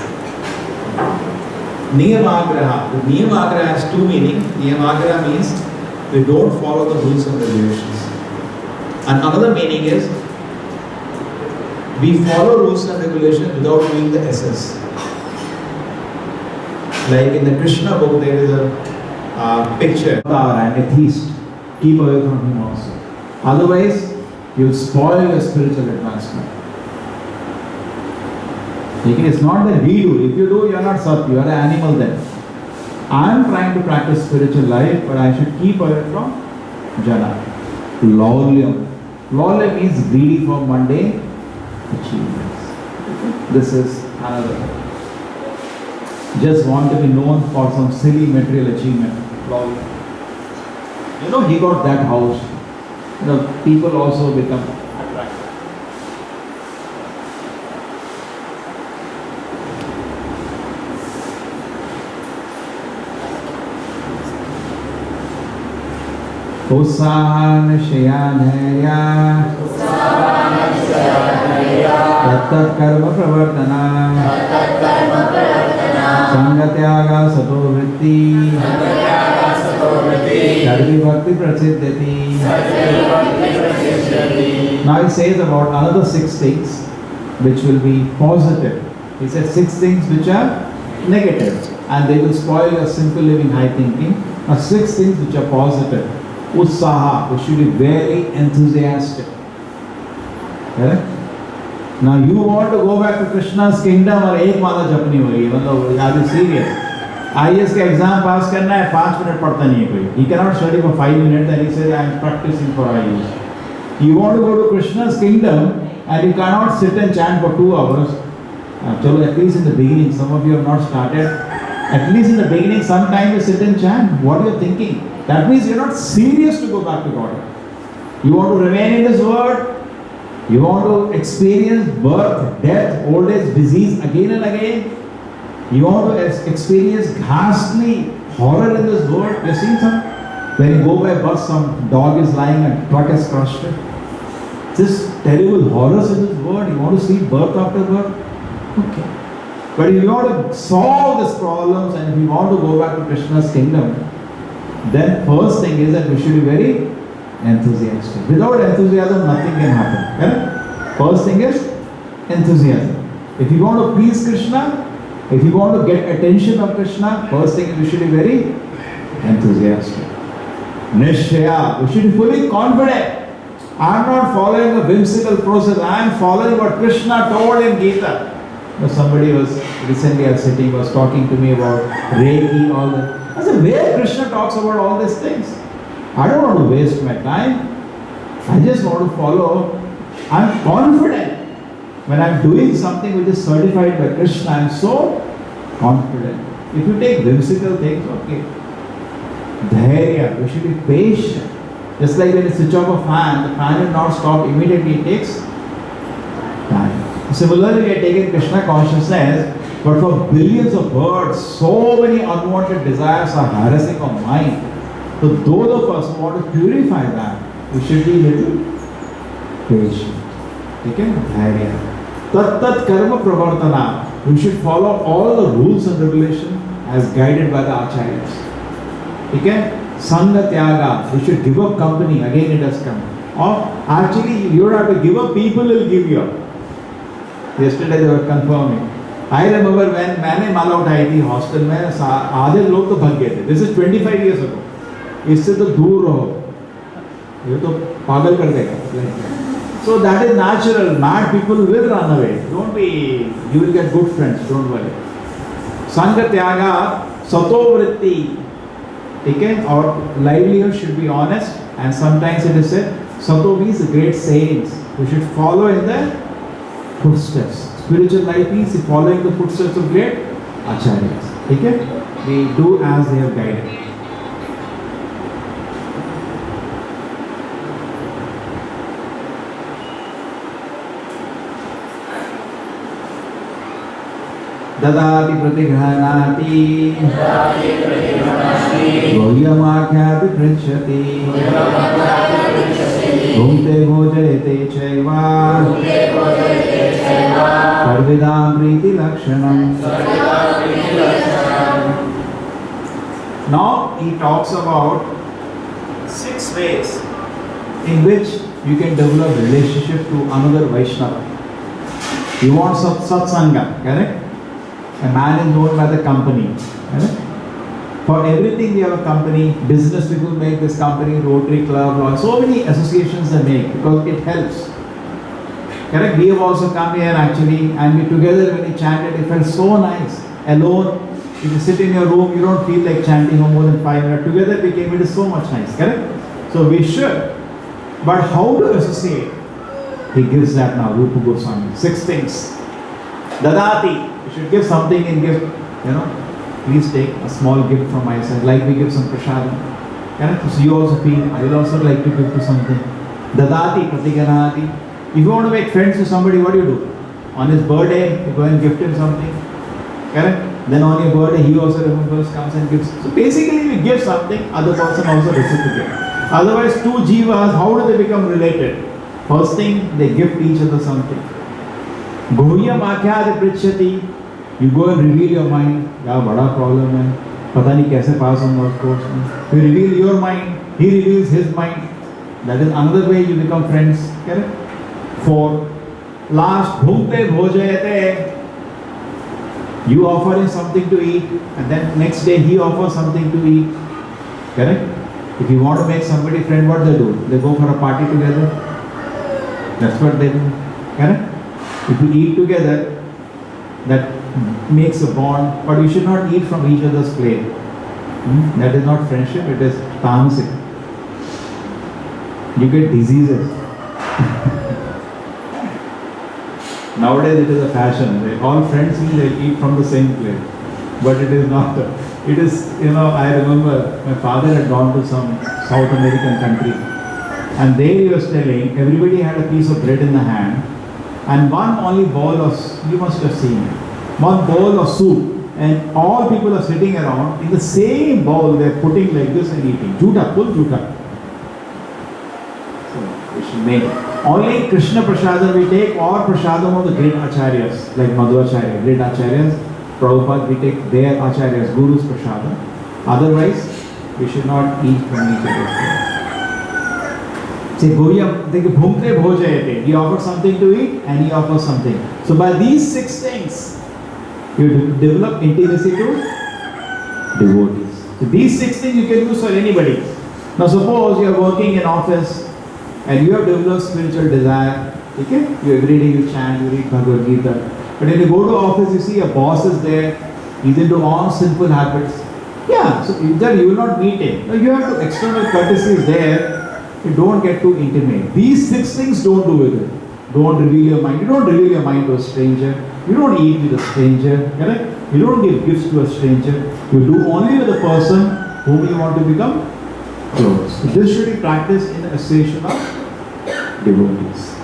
Speaker 2: Niyamagraha. The Niyamagraha has two meanings. Niyamagraha means we don't follow the rules and regulations. And another meaning is we follow rules and regulations without doing the SS. Like in the Krishna book, there is a picture. An atheist, keep away from him also. Otherwise, you spoil your spiritual advancement. It's not that we do. If you do, you are not Sat, you are an animal then. I am trying to practice spiritual life, but I should keep away from Jana. Laulyam. Laulyam means greedy for mundane achievements. This is another. Just want to be known for some silly material achievement. Laulyam. He got that house. People also become attracted. उत्साहन शयानया तत्तत् कर्म प्रवर्तना संगत्यागा सतो वृत्ति सर्वी भक्ति प्रसिद्धति. Now he says about another 6 things which will be positive. He said 6 things which are negative and they will spoil your simple living, high thinking. Now 6 things which are positive. Utsaha, we should be very enthusiastic. Correct? Now you want to go back to Krishna's kingdom और एक माला जपनी होगी, मतलब are you serious? IAS का exam पास करना है 5 minute पढ़ता नहीं है कोई. He cannot study for 5 minutes and he says I am practicing for IAS. You want to go to Krishna's kingdom and you cannot sit and chant for 2 hours. Chalo, at least in the beginning, some of you have not started. At least in the beginning, sometime you sit and chant. What are you thinking? That means you're not serious to go back to God. You want to remain in this world. You want to experience birth, death, old age, disease again and again. You want to experience ghastly horror in this world. You've seen some? When you go by bus, some dog is lying and truck has crushed it. This terrible horrors in this world. You want to see birth after birth? Okay. But if you want to solve these problems and if you want to go back to Krishna's kingdom, then first thing is that we should be very enthusiastic. Without enthusiasm, nothing can happen. Right? First thing is enthusiasm.
Speaker 3: If you want to please Krishna, if you want to get attention of Krishna, first thing you should be very enthusiastic. Nishchaya, you should be fully confident. I am not following a whimsical process. I am following what Krishna told in Gita. Somebody was recently sitting, was talking to me about Reiki, all that. I said, where Krishna talks about all these things? I don't want to waste my time. I just want to follow. I am confident. When I am doing something which is certified by Krishna, I am so confident. If you take whimsical things, okay. Dhairya, you should be patient. Just like when you switch off a fan, the fan will not stop immediately, it takes time. Similarly, we are taking Krishna consciousness, but for billions of birds, so many unwanted desires are harassing our mind. So those of us who want to purify that, we should be little patient. Okay? Dhairya. Tat tat karma pravartana. We should follow all the rules and regulations as guided by the acharyas. Okay? Sangha Tyaga, you should give up company, again it has come. Or actually you don't have to give up, people will give you up. Yesterday they were confirming. I remember when मैंने माला उठाई थी hostel में आधे लोग तो भाग गए थे. This is 25 years ago. इससे तो दूर रहो. ये तो पागल कर देगा. So that is natural. Mad people will run away. Don't be. You will get good friends. Don't worry. Sangha Tyaga, Sato Vritti. Okay? Our livelihood should be honest, and sometimes it is said, Sato means great sayings. We should follow in the footsteps. Spiritual life means following the footsteps of great acharyas. Okay? We do as they have guided. Dadati pratighanati Goyamakhyapi pritchati Bhunte bhojayate chaiva Sarvidam priti lakshanam. Now he talks about 6 ways in which you can develop relationship to another Vaishnava. You want satsanga, correct? A man is known by the company. Correct? For everything we have a company. Business people make this company, Rotary Club, so many associations they make because it helps. Correct? We have also come here actually, and we together when we chanted, it felt so nice. Alone, if you sit in your room, you don't feel like chanting for more than 5 minutes. Together we came, it is so much nice. Correct? So we should. But how to associate? He gives that now, Rupa Goswami. 6 things. Dadati. You should give something in gift. Please take a small gift from my side. Like we give some prasadam. Correct? So you also feel, I will also like to give to something. Dadati pratiganati. If you want to make friends with somebody, what do you do? On his birthday, you go and gift him something. Correct? Then on your birthday, he also remembers, comes and gives. So basically, we give something, other person also reciprocate. Otherwise, 2 jivas, how do they become related? First thing, they gift each other something. Gohyam akhyad pritchati. You go and reveal your mind. Yeah, bada problem hai. Pata nahi kaise pass hoga of course. You reveal your mind. He reveals his mind. That is another way you become friends. Correct? 4. Last, bhukte bhojayate. You offer him something to eat, and then next day he offers something to eat. Correct? If you want to make somebody friend, what they do? They go for a party together. That's what they do. Correct? If you eat together, that makes a bond, but you should not eat from each other's plate. That is not friendship, it is tamasic. You get diseases. Nowadays it is a fashion. All friends will eat from the same plate. But it is not. It is, I remember my father had gone to some South American country. And there he was telling, everybody had a piece of bread in the hand. And one only bowl of, you must have seen it, one bowl of soup, and all people are sitting around in the same bowl. They are putting like this and eating. Juta, full juta. So we should make only Krishna prasadam we take, or prasadam of the great acharyas like Madhvacharya, great acharyas. Prabhupada, we take their acharyas, Guru's prasadam. Otherwise, we should not eat from each other's plate. Say Goyam, they bhumte bhojayate. He offers something to eat and he offers something. So by these 6 things, you develop intimacy to devotees. So these 6 things you can use for anybody. Now suppose you are working in office and you have developed spiritual desire. Okay? You every day you chant, you read Bhagavad Gita. But when you go to office, you see a boss is there. He's into all sinful habits. Yeah, so either you will not meet him. Now you have to external courtesies there. You don't get too intimate. These 6 things don't do with it. Don't reveal your mind. You don't reveal your mind to a stranger. You don't eat with a stranger. Correct? You don't give gifts to a stranger. You do only with the person whom you want to become close. So this should be practiced in the association of devotees.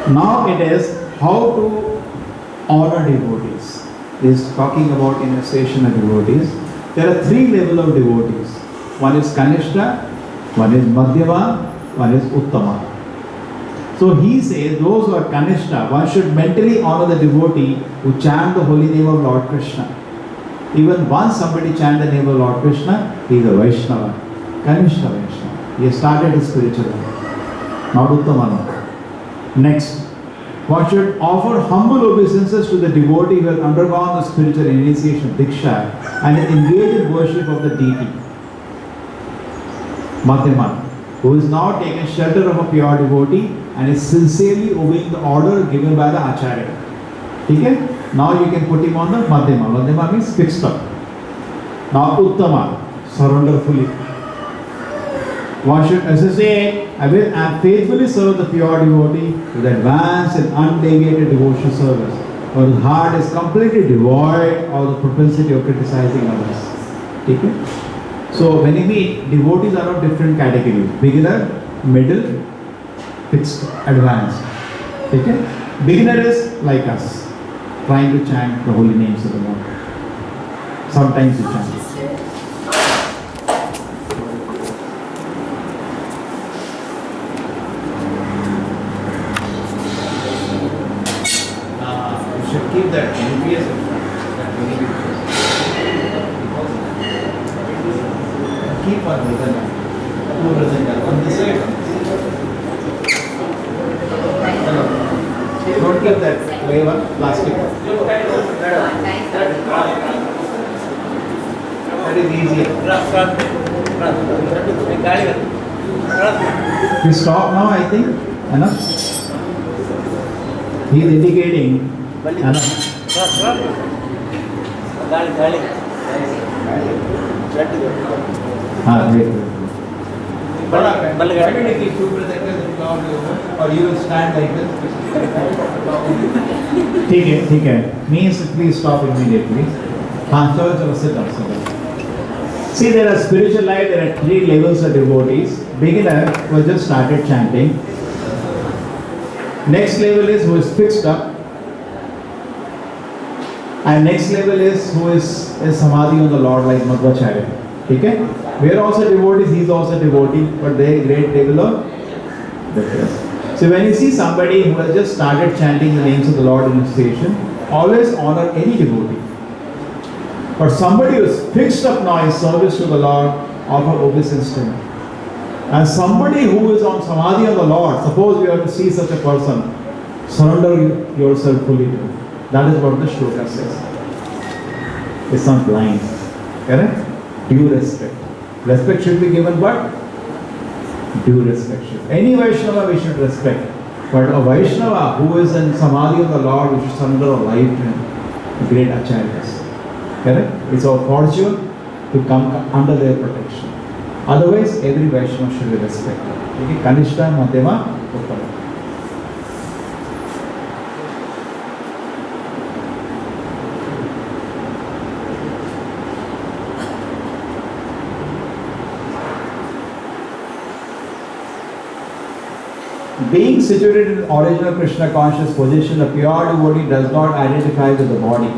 Speaker 3: Now it is how to honor devotees. This is talking about initiation of devotees. There are 3 levels of devotees. One is Kanishta, one is Madhyama, one is Uttama. So he says those who are Kanishta, one should mentally honor the devotee who chant the holy name of Lord Krishna. Even once somebody chant the name of Lord Krishna, he is a Vaishnava. Kanishta Vaishnava. He has started his spiritual life. Not Uttama. Next, one should offer humble obeisances to the devotee who has undergone the spiritual initiation, Diksha, and is engaged in worship of the deity. Madhyama, who is now taken shelter of a pure devotee and is sincerely obeying the order given by the Acharya. Okay? Now you can put him on the Madhyama. Madhyama means fixed up. Now Uttama, surrender fully. One should associate and faithfully serve the pure devotee with advanced and undeviated devotional service, whose heart is completely devoid of the propensity of criticizing others. Okay? So when you meet, devotees are of different categories: beginner, middle, fixed, advanced. Okay? Beginner is like us, trying to chant the holy names of the Lord. Sometimes you chant. Keep that NPS in front. Keep one present. Two present. On this side. Don't keep that clay one, plastic one. That is easier. We stop now, I think. Enough. He is indicating. Or you will stand like this. ठीक है. Means please stop immediately. चलो sit down. See, there are spiritual life. There are 3 levels of devotees. Beginner who has just started chanting. Next level is who is fixed up. And next level is who is samadhi on the Lord, like Madhvacharya. Okay? We are also devotees, he is also devotee, but they are great level of difference. So when you see somebody who has just started chanting the names of the Lord in a station, always honor any devotee. But somebody who is fixed up now in service to the Lord, offer obeisance to him. And somebody who is on samadhi on the Lord, suppose you have to see such a person, surrender yourself fully to him. That is what the shloka says. It's not blind. Correct? Due respect. Respect should be given, but due respect should. Any Vaishnava we should respect. But a Vaishnava who is in samadhi of the Lord, we should surrender our life to him. Great acharyas. Correct? It's our fortune to come under their protection. Otherwise, every Vaishnava should be respected. Okay? Kanishta, Madhyama, Uttama. Being situated in original Krishna conscious position, a pure devotee does not identify with the body.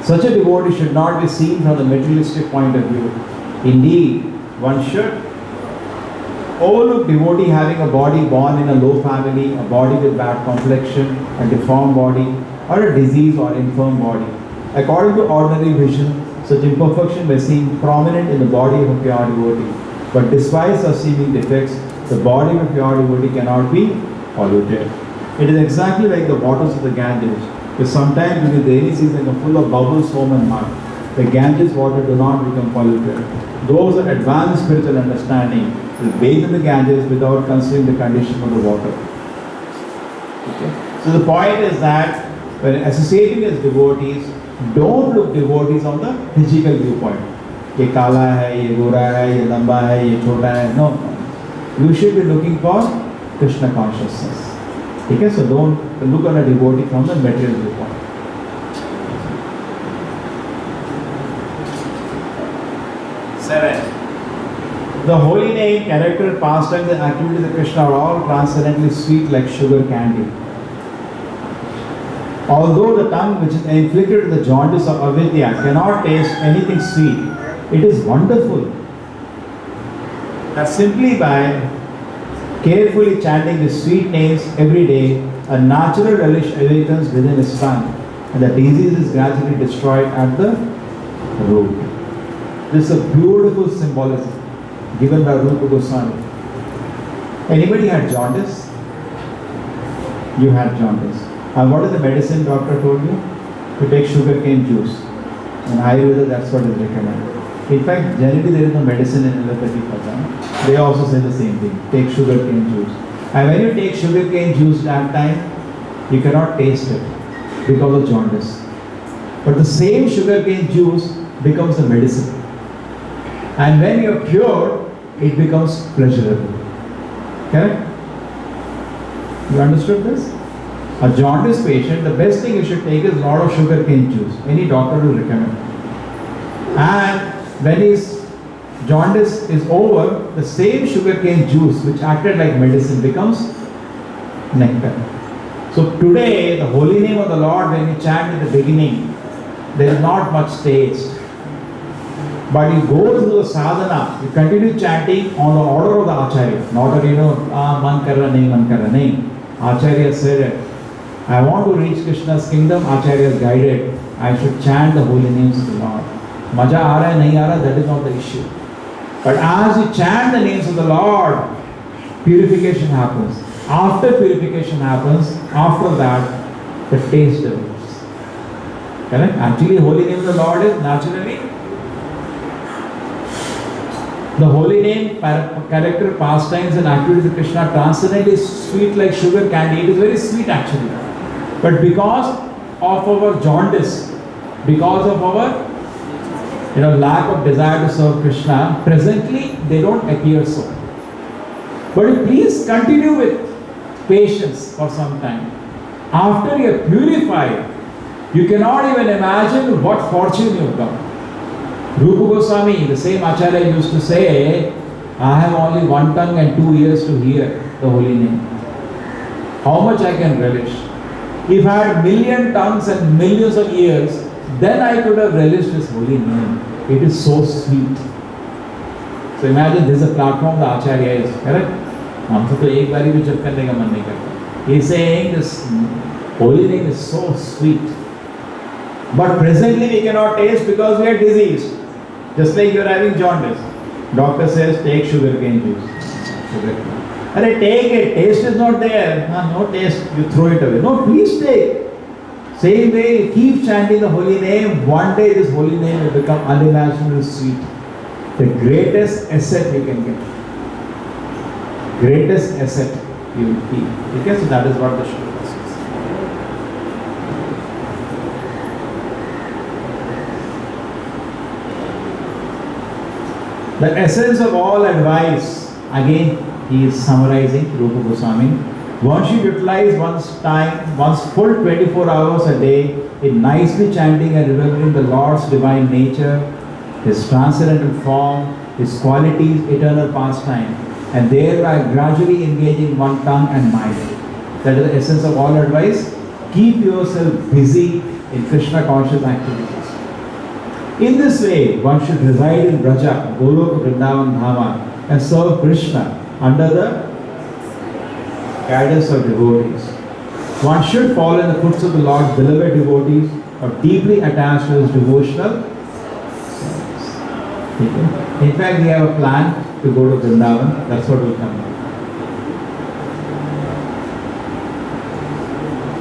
Speaker 3: Such a devotee should not be seen from the materialistic point of view. Indeed, one should overlook devotee having a body born in a low family, a body with bad complexion, a deformed body, or a disease or infirm body. According to ordinary vision, such imperfection may seem prominent in the body of a pure devotee. But despite such seeming defects, the body of a pure devotee cannot be polluted. It is exactly like the waters of the Ganges, which sometimes during the rainy season are full of bubbles, foam and mud. The Ganges water do not become polluted. Those with advanced spiritual understanding will bathe in the Ganges without considering the condition of the water. Okay. So the point is that when associating with devotees, don't look devotees on the physical viewpoint. ये काला है, ये गोरा है, ये लंबा है, ये छोटा है. No. You should be looking for Krishna consciousness. Okay, so don't look at a devotee from the material viewpoint. The holy name, character, pastimes, and activities of Krishna are all transcendently sweet like sugar candy. Although the tongue which is inflicted with the jaundice of avidya cannot taste anything sweet, it is wonderful that simply by carefully chanting the sweet names every day, a natural relish awakens within his tongue, and the disease is gradually destroyed at the root. This is a beautiful symbolism given by Rupa Goswami. Anybody had jaundice? You had jaundice. And what is the medicine doctor told you? To take sugarcane juice. In Ayurveda, that's what is recommended. In fact, generally there is no medicine in allopathy for that. They also say the same thing. Take sugarcane juice. And when you take sugarcane juice that time, you cannot taste it because of jaundice. But the same sugarcane juice becomes the medicine. And when you are cured, it becomes pleasurable. Correct? You understood this? A jaundice patient, the best thing you should take is a lot of sugarcane juice. Any doctor will recommend. And when his jaundice is over, the same sugarcane juice which acted like medicine becomes nectar. So today, the holy name of the Lord, when you chant at the beginning, there is not much taste. But you go through the sadhana, you continue chanting on the order of the Acharya. Not that man kar raha nahi. Acharya said it. I want to reach Krishna's kingdom, Acharya has guided. I should chant the holy names of the Lord. Maja aa raha hai, nahi aa raha, that is not the issue. But as you chant the names of the Lord, purification happens. After purification happens, after that, the taste develops. Correct? Actually, holy name of the Lord is naturally the holy name, character, pastimes, and activities of Krishna transcendent is sweet like sugar candy. It is very sweet actually. But because of our jaundice, because of our lack of desire to serve Krishna, presently they don't appear so. But please continue with patience for some time. After you are purified, you cannot even imagine what fortune you have done. Rupa Goswami, the same Acharya, used to say, I have only one tongue and 2 ears to hear the holy name. How much I can relish. If I had million tongues and millions of ears, then I could have relished his holy name. It is so sweet. So imagine this is a platform the Acharya is, correct? हमसे तो एक बारी भी जप करने का मन नहीं करता. He is saying this holy name is so sweet. But presently we cannot taste because we are diseased. Just like you are having jaundice. Doctor says take sugarcane juice. And I take it. Taste is not there. No taste. You throw it away. No, please take. Same way, keep chanting the holy name. One day this holy name will become unimaginably sweet. The greatest asset you can get. Greatest asset you will keep. Okay, so that is what the shloka says. The essence of all advice, again he is summarizing, Rupa Goswami. One should utilize one's time, one's full 24 hours a day in nicely chanting and remembering the Lord's divine nature, His transcendental form, His qualities, eternal pastime, and thereby gradually engaging one tongue and mind. That is the essence of all advice. Keep yourself busy in Krishna conscious activities. In this way, one should reside in Braja, Goloka, Vrindavan, Dhama, and serve Krishna under the guidance of devotees. One should follow in the footsteps of the Lord's beloved devotees or deeply attached to his devotional. In fact, we have a plan to go to Vrindavan. That's what will come.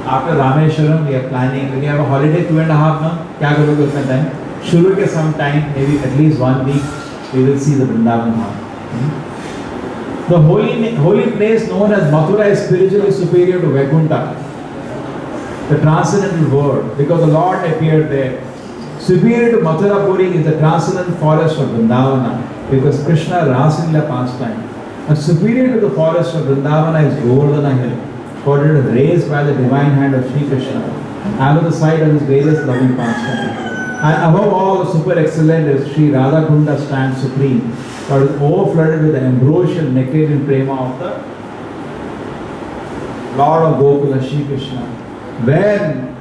Speaker 3: After Rameshwaram, we are planning. We have a holiday 2.5 months. क्या करोगे उतना time? शुरू के some time, maybe at least 1 week, we will see the Vrindavan Dham. The holy place known as Mathura is spiritually superior to Vaikuntha, the transcendental world, because the Lord appeared there. Superior to Mathura Puri is the transcendental forest of Vrindavana, because Krishna Rasalila pastime. And superior to the forest of Vrindavana is Govardhana Hill, for it is raised by the divine hand of Sri Krishna, and on the side of his various loving pastimes. And above all, the super excellent is Sri Radha Kunda stands supreme, but is overflooded with the ambrosial nectarian prema of the Lord of Gokula, Sri Krishna. Where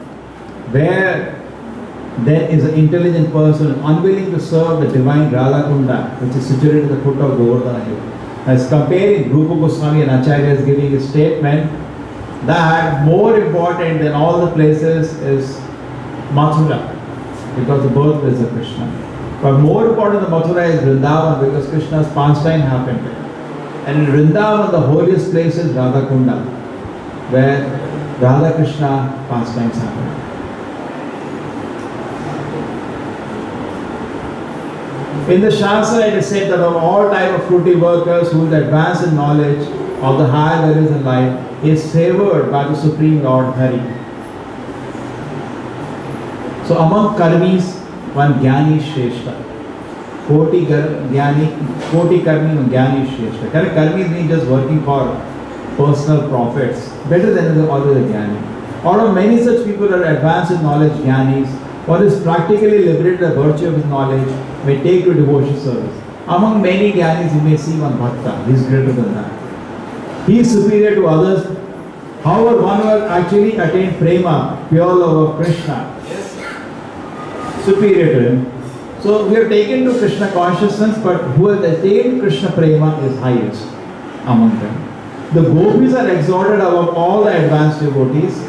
Speaker 3: there is an intelligent person unwilling to serve the divine Radha Kunda, which is situated at the foot of Govardhana Hill. As comparing Rupa Goswami and Acharya is giving a statement that more important than all the places is Mathura, because the birthplace of Krishna. But more important than Mathura is Vrindavan, because Krishna's pastime happened there. And in Vrindavan, the holiest place is Radha Kunda, where Radha Krishna pastimes happen. In the Shastra, it is said that of all type of fruity workers who is advanced in knowledge of the higher values in life is favored by the Supreme Lord Hari. So among karmis, one Jnani is Shrestha. Koti karmi, one Jnani is Shrestha. Correct? Karmi means just working for personal profits. Better than the other Jnani. Out of many such people who are advanced in knowledge, Jnanis, one is practically liberated by virtue of his knowledge, may take to devotion service. Among many Jnanis, you may see one Bhakta. He is greater than that. He is superior to others. However, one who has actually attained prema, pure love of Krishna, superior to him. So we are taken to Krishna consciousness, but who has attained Krishna prema is highest among them. The gopis are exalted above all the advanced devotees.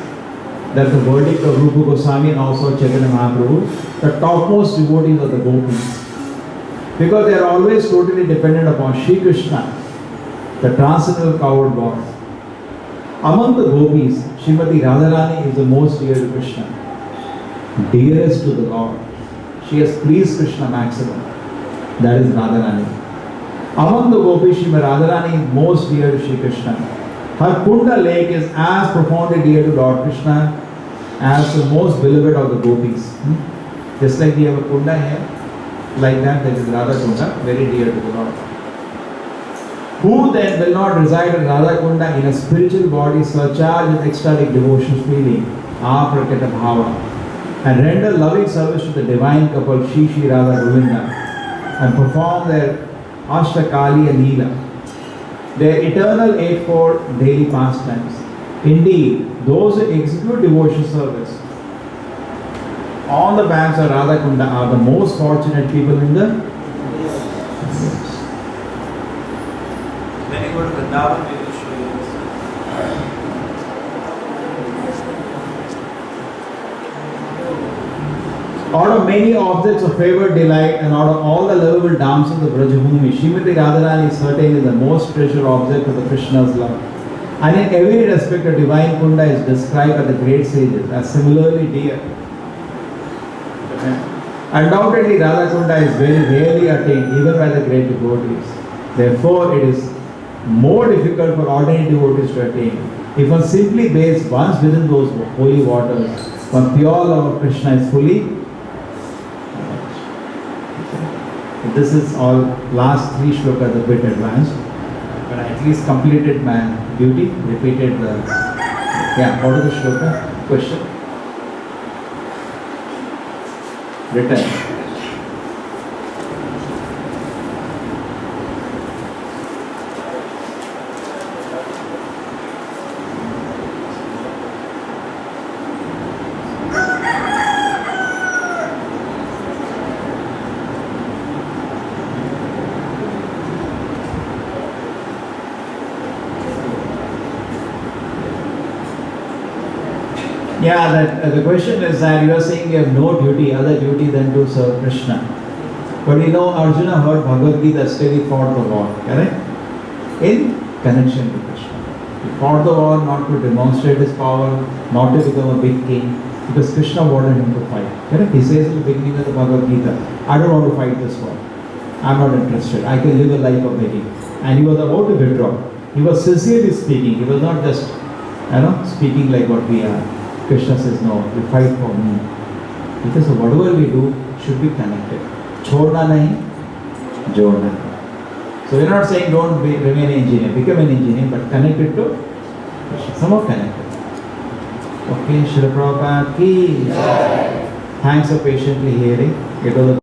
Speaker 3: That's the verdict of Rupa Goswami and also Chaitanya Mahaprabhu. The topmost devotees are the gopis, because they are always totally dependent upon Sri Krishna, the transcendental coward God. Among the gopis, Srimati Radharani is the most dear to Krishna, dearest to the Lord. She has pleased Krishna maximum. That is Radharani. Among the gopis, Srimati Radharani is most dear to Sri Krishna. Her Kunda lake is as profoundly dear to Lord Krishna as the most beloved of the gopis. Just like we have a Kunda here, like that there is Radha Kunda, very dear to the Lord. Who then will not reside in Radha Kunda in a spiritual body surcharged with ecstatic devotion feeling, aprakita bhava, and render loving service to the divine couple Shri Shri Radha Govinda, and perform their Ashtakali and Leela, their eternal eightfold daily pastimes. Indeed, those who execute devotion service on the banks of Radha Kunda are the most fortunate people in the universe. When you go to Vrindavan, we will show you this. Out of many objects of favored delight and out of all the lovable damsels of Brajabhumi, Srimati Radharani is certainly the most treasured object of the Krishna's love. And in every respect, a divine Kunda is described by the great sages as similarly dear. Undoubtedly, Radha Kunda is very rarely attained even by the great devotees. Therefore, it is more difficult for ordinary devotees to attain. If one simply bathes once within those holy waters, one pure love of Krishna is fully. This is all last 3 shlokas a bit advanced, but I at least completed my duty, repeated the. Yeah, what is the shloka? Question? Written. Yeah, the question is that you are saying you have no duty, other duty than to serve Krishna. But we know Arjuna heard Bhagavad Gita, still he fought the war, correct? In connection to Krishna. He fought the war not to demonstrate his power, not to become a big king, because Krishna wanted him to fight. Correct? He says in the beginning of the Bhagavad Gita, I don't want to fight this war. I'm not interested. I can live a life of begging. And he was about to withdraw. He was sincerely speaking. He was not just, speaking like what we are. Krishna says, no, you fight for me. Because whatever we do should be connected. Chhodna nahi, jodna. So we're not saying don't remain an engineer, become an engineer, but connected to Krishna. Somehow connected. Okay, Srila Prabhupada ki. Thanks for patiently hearing. It was a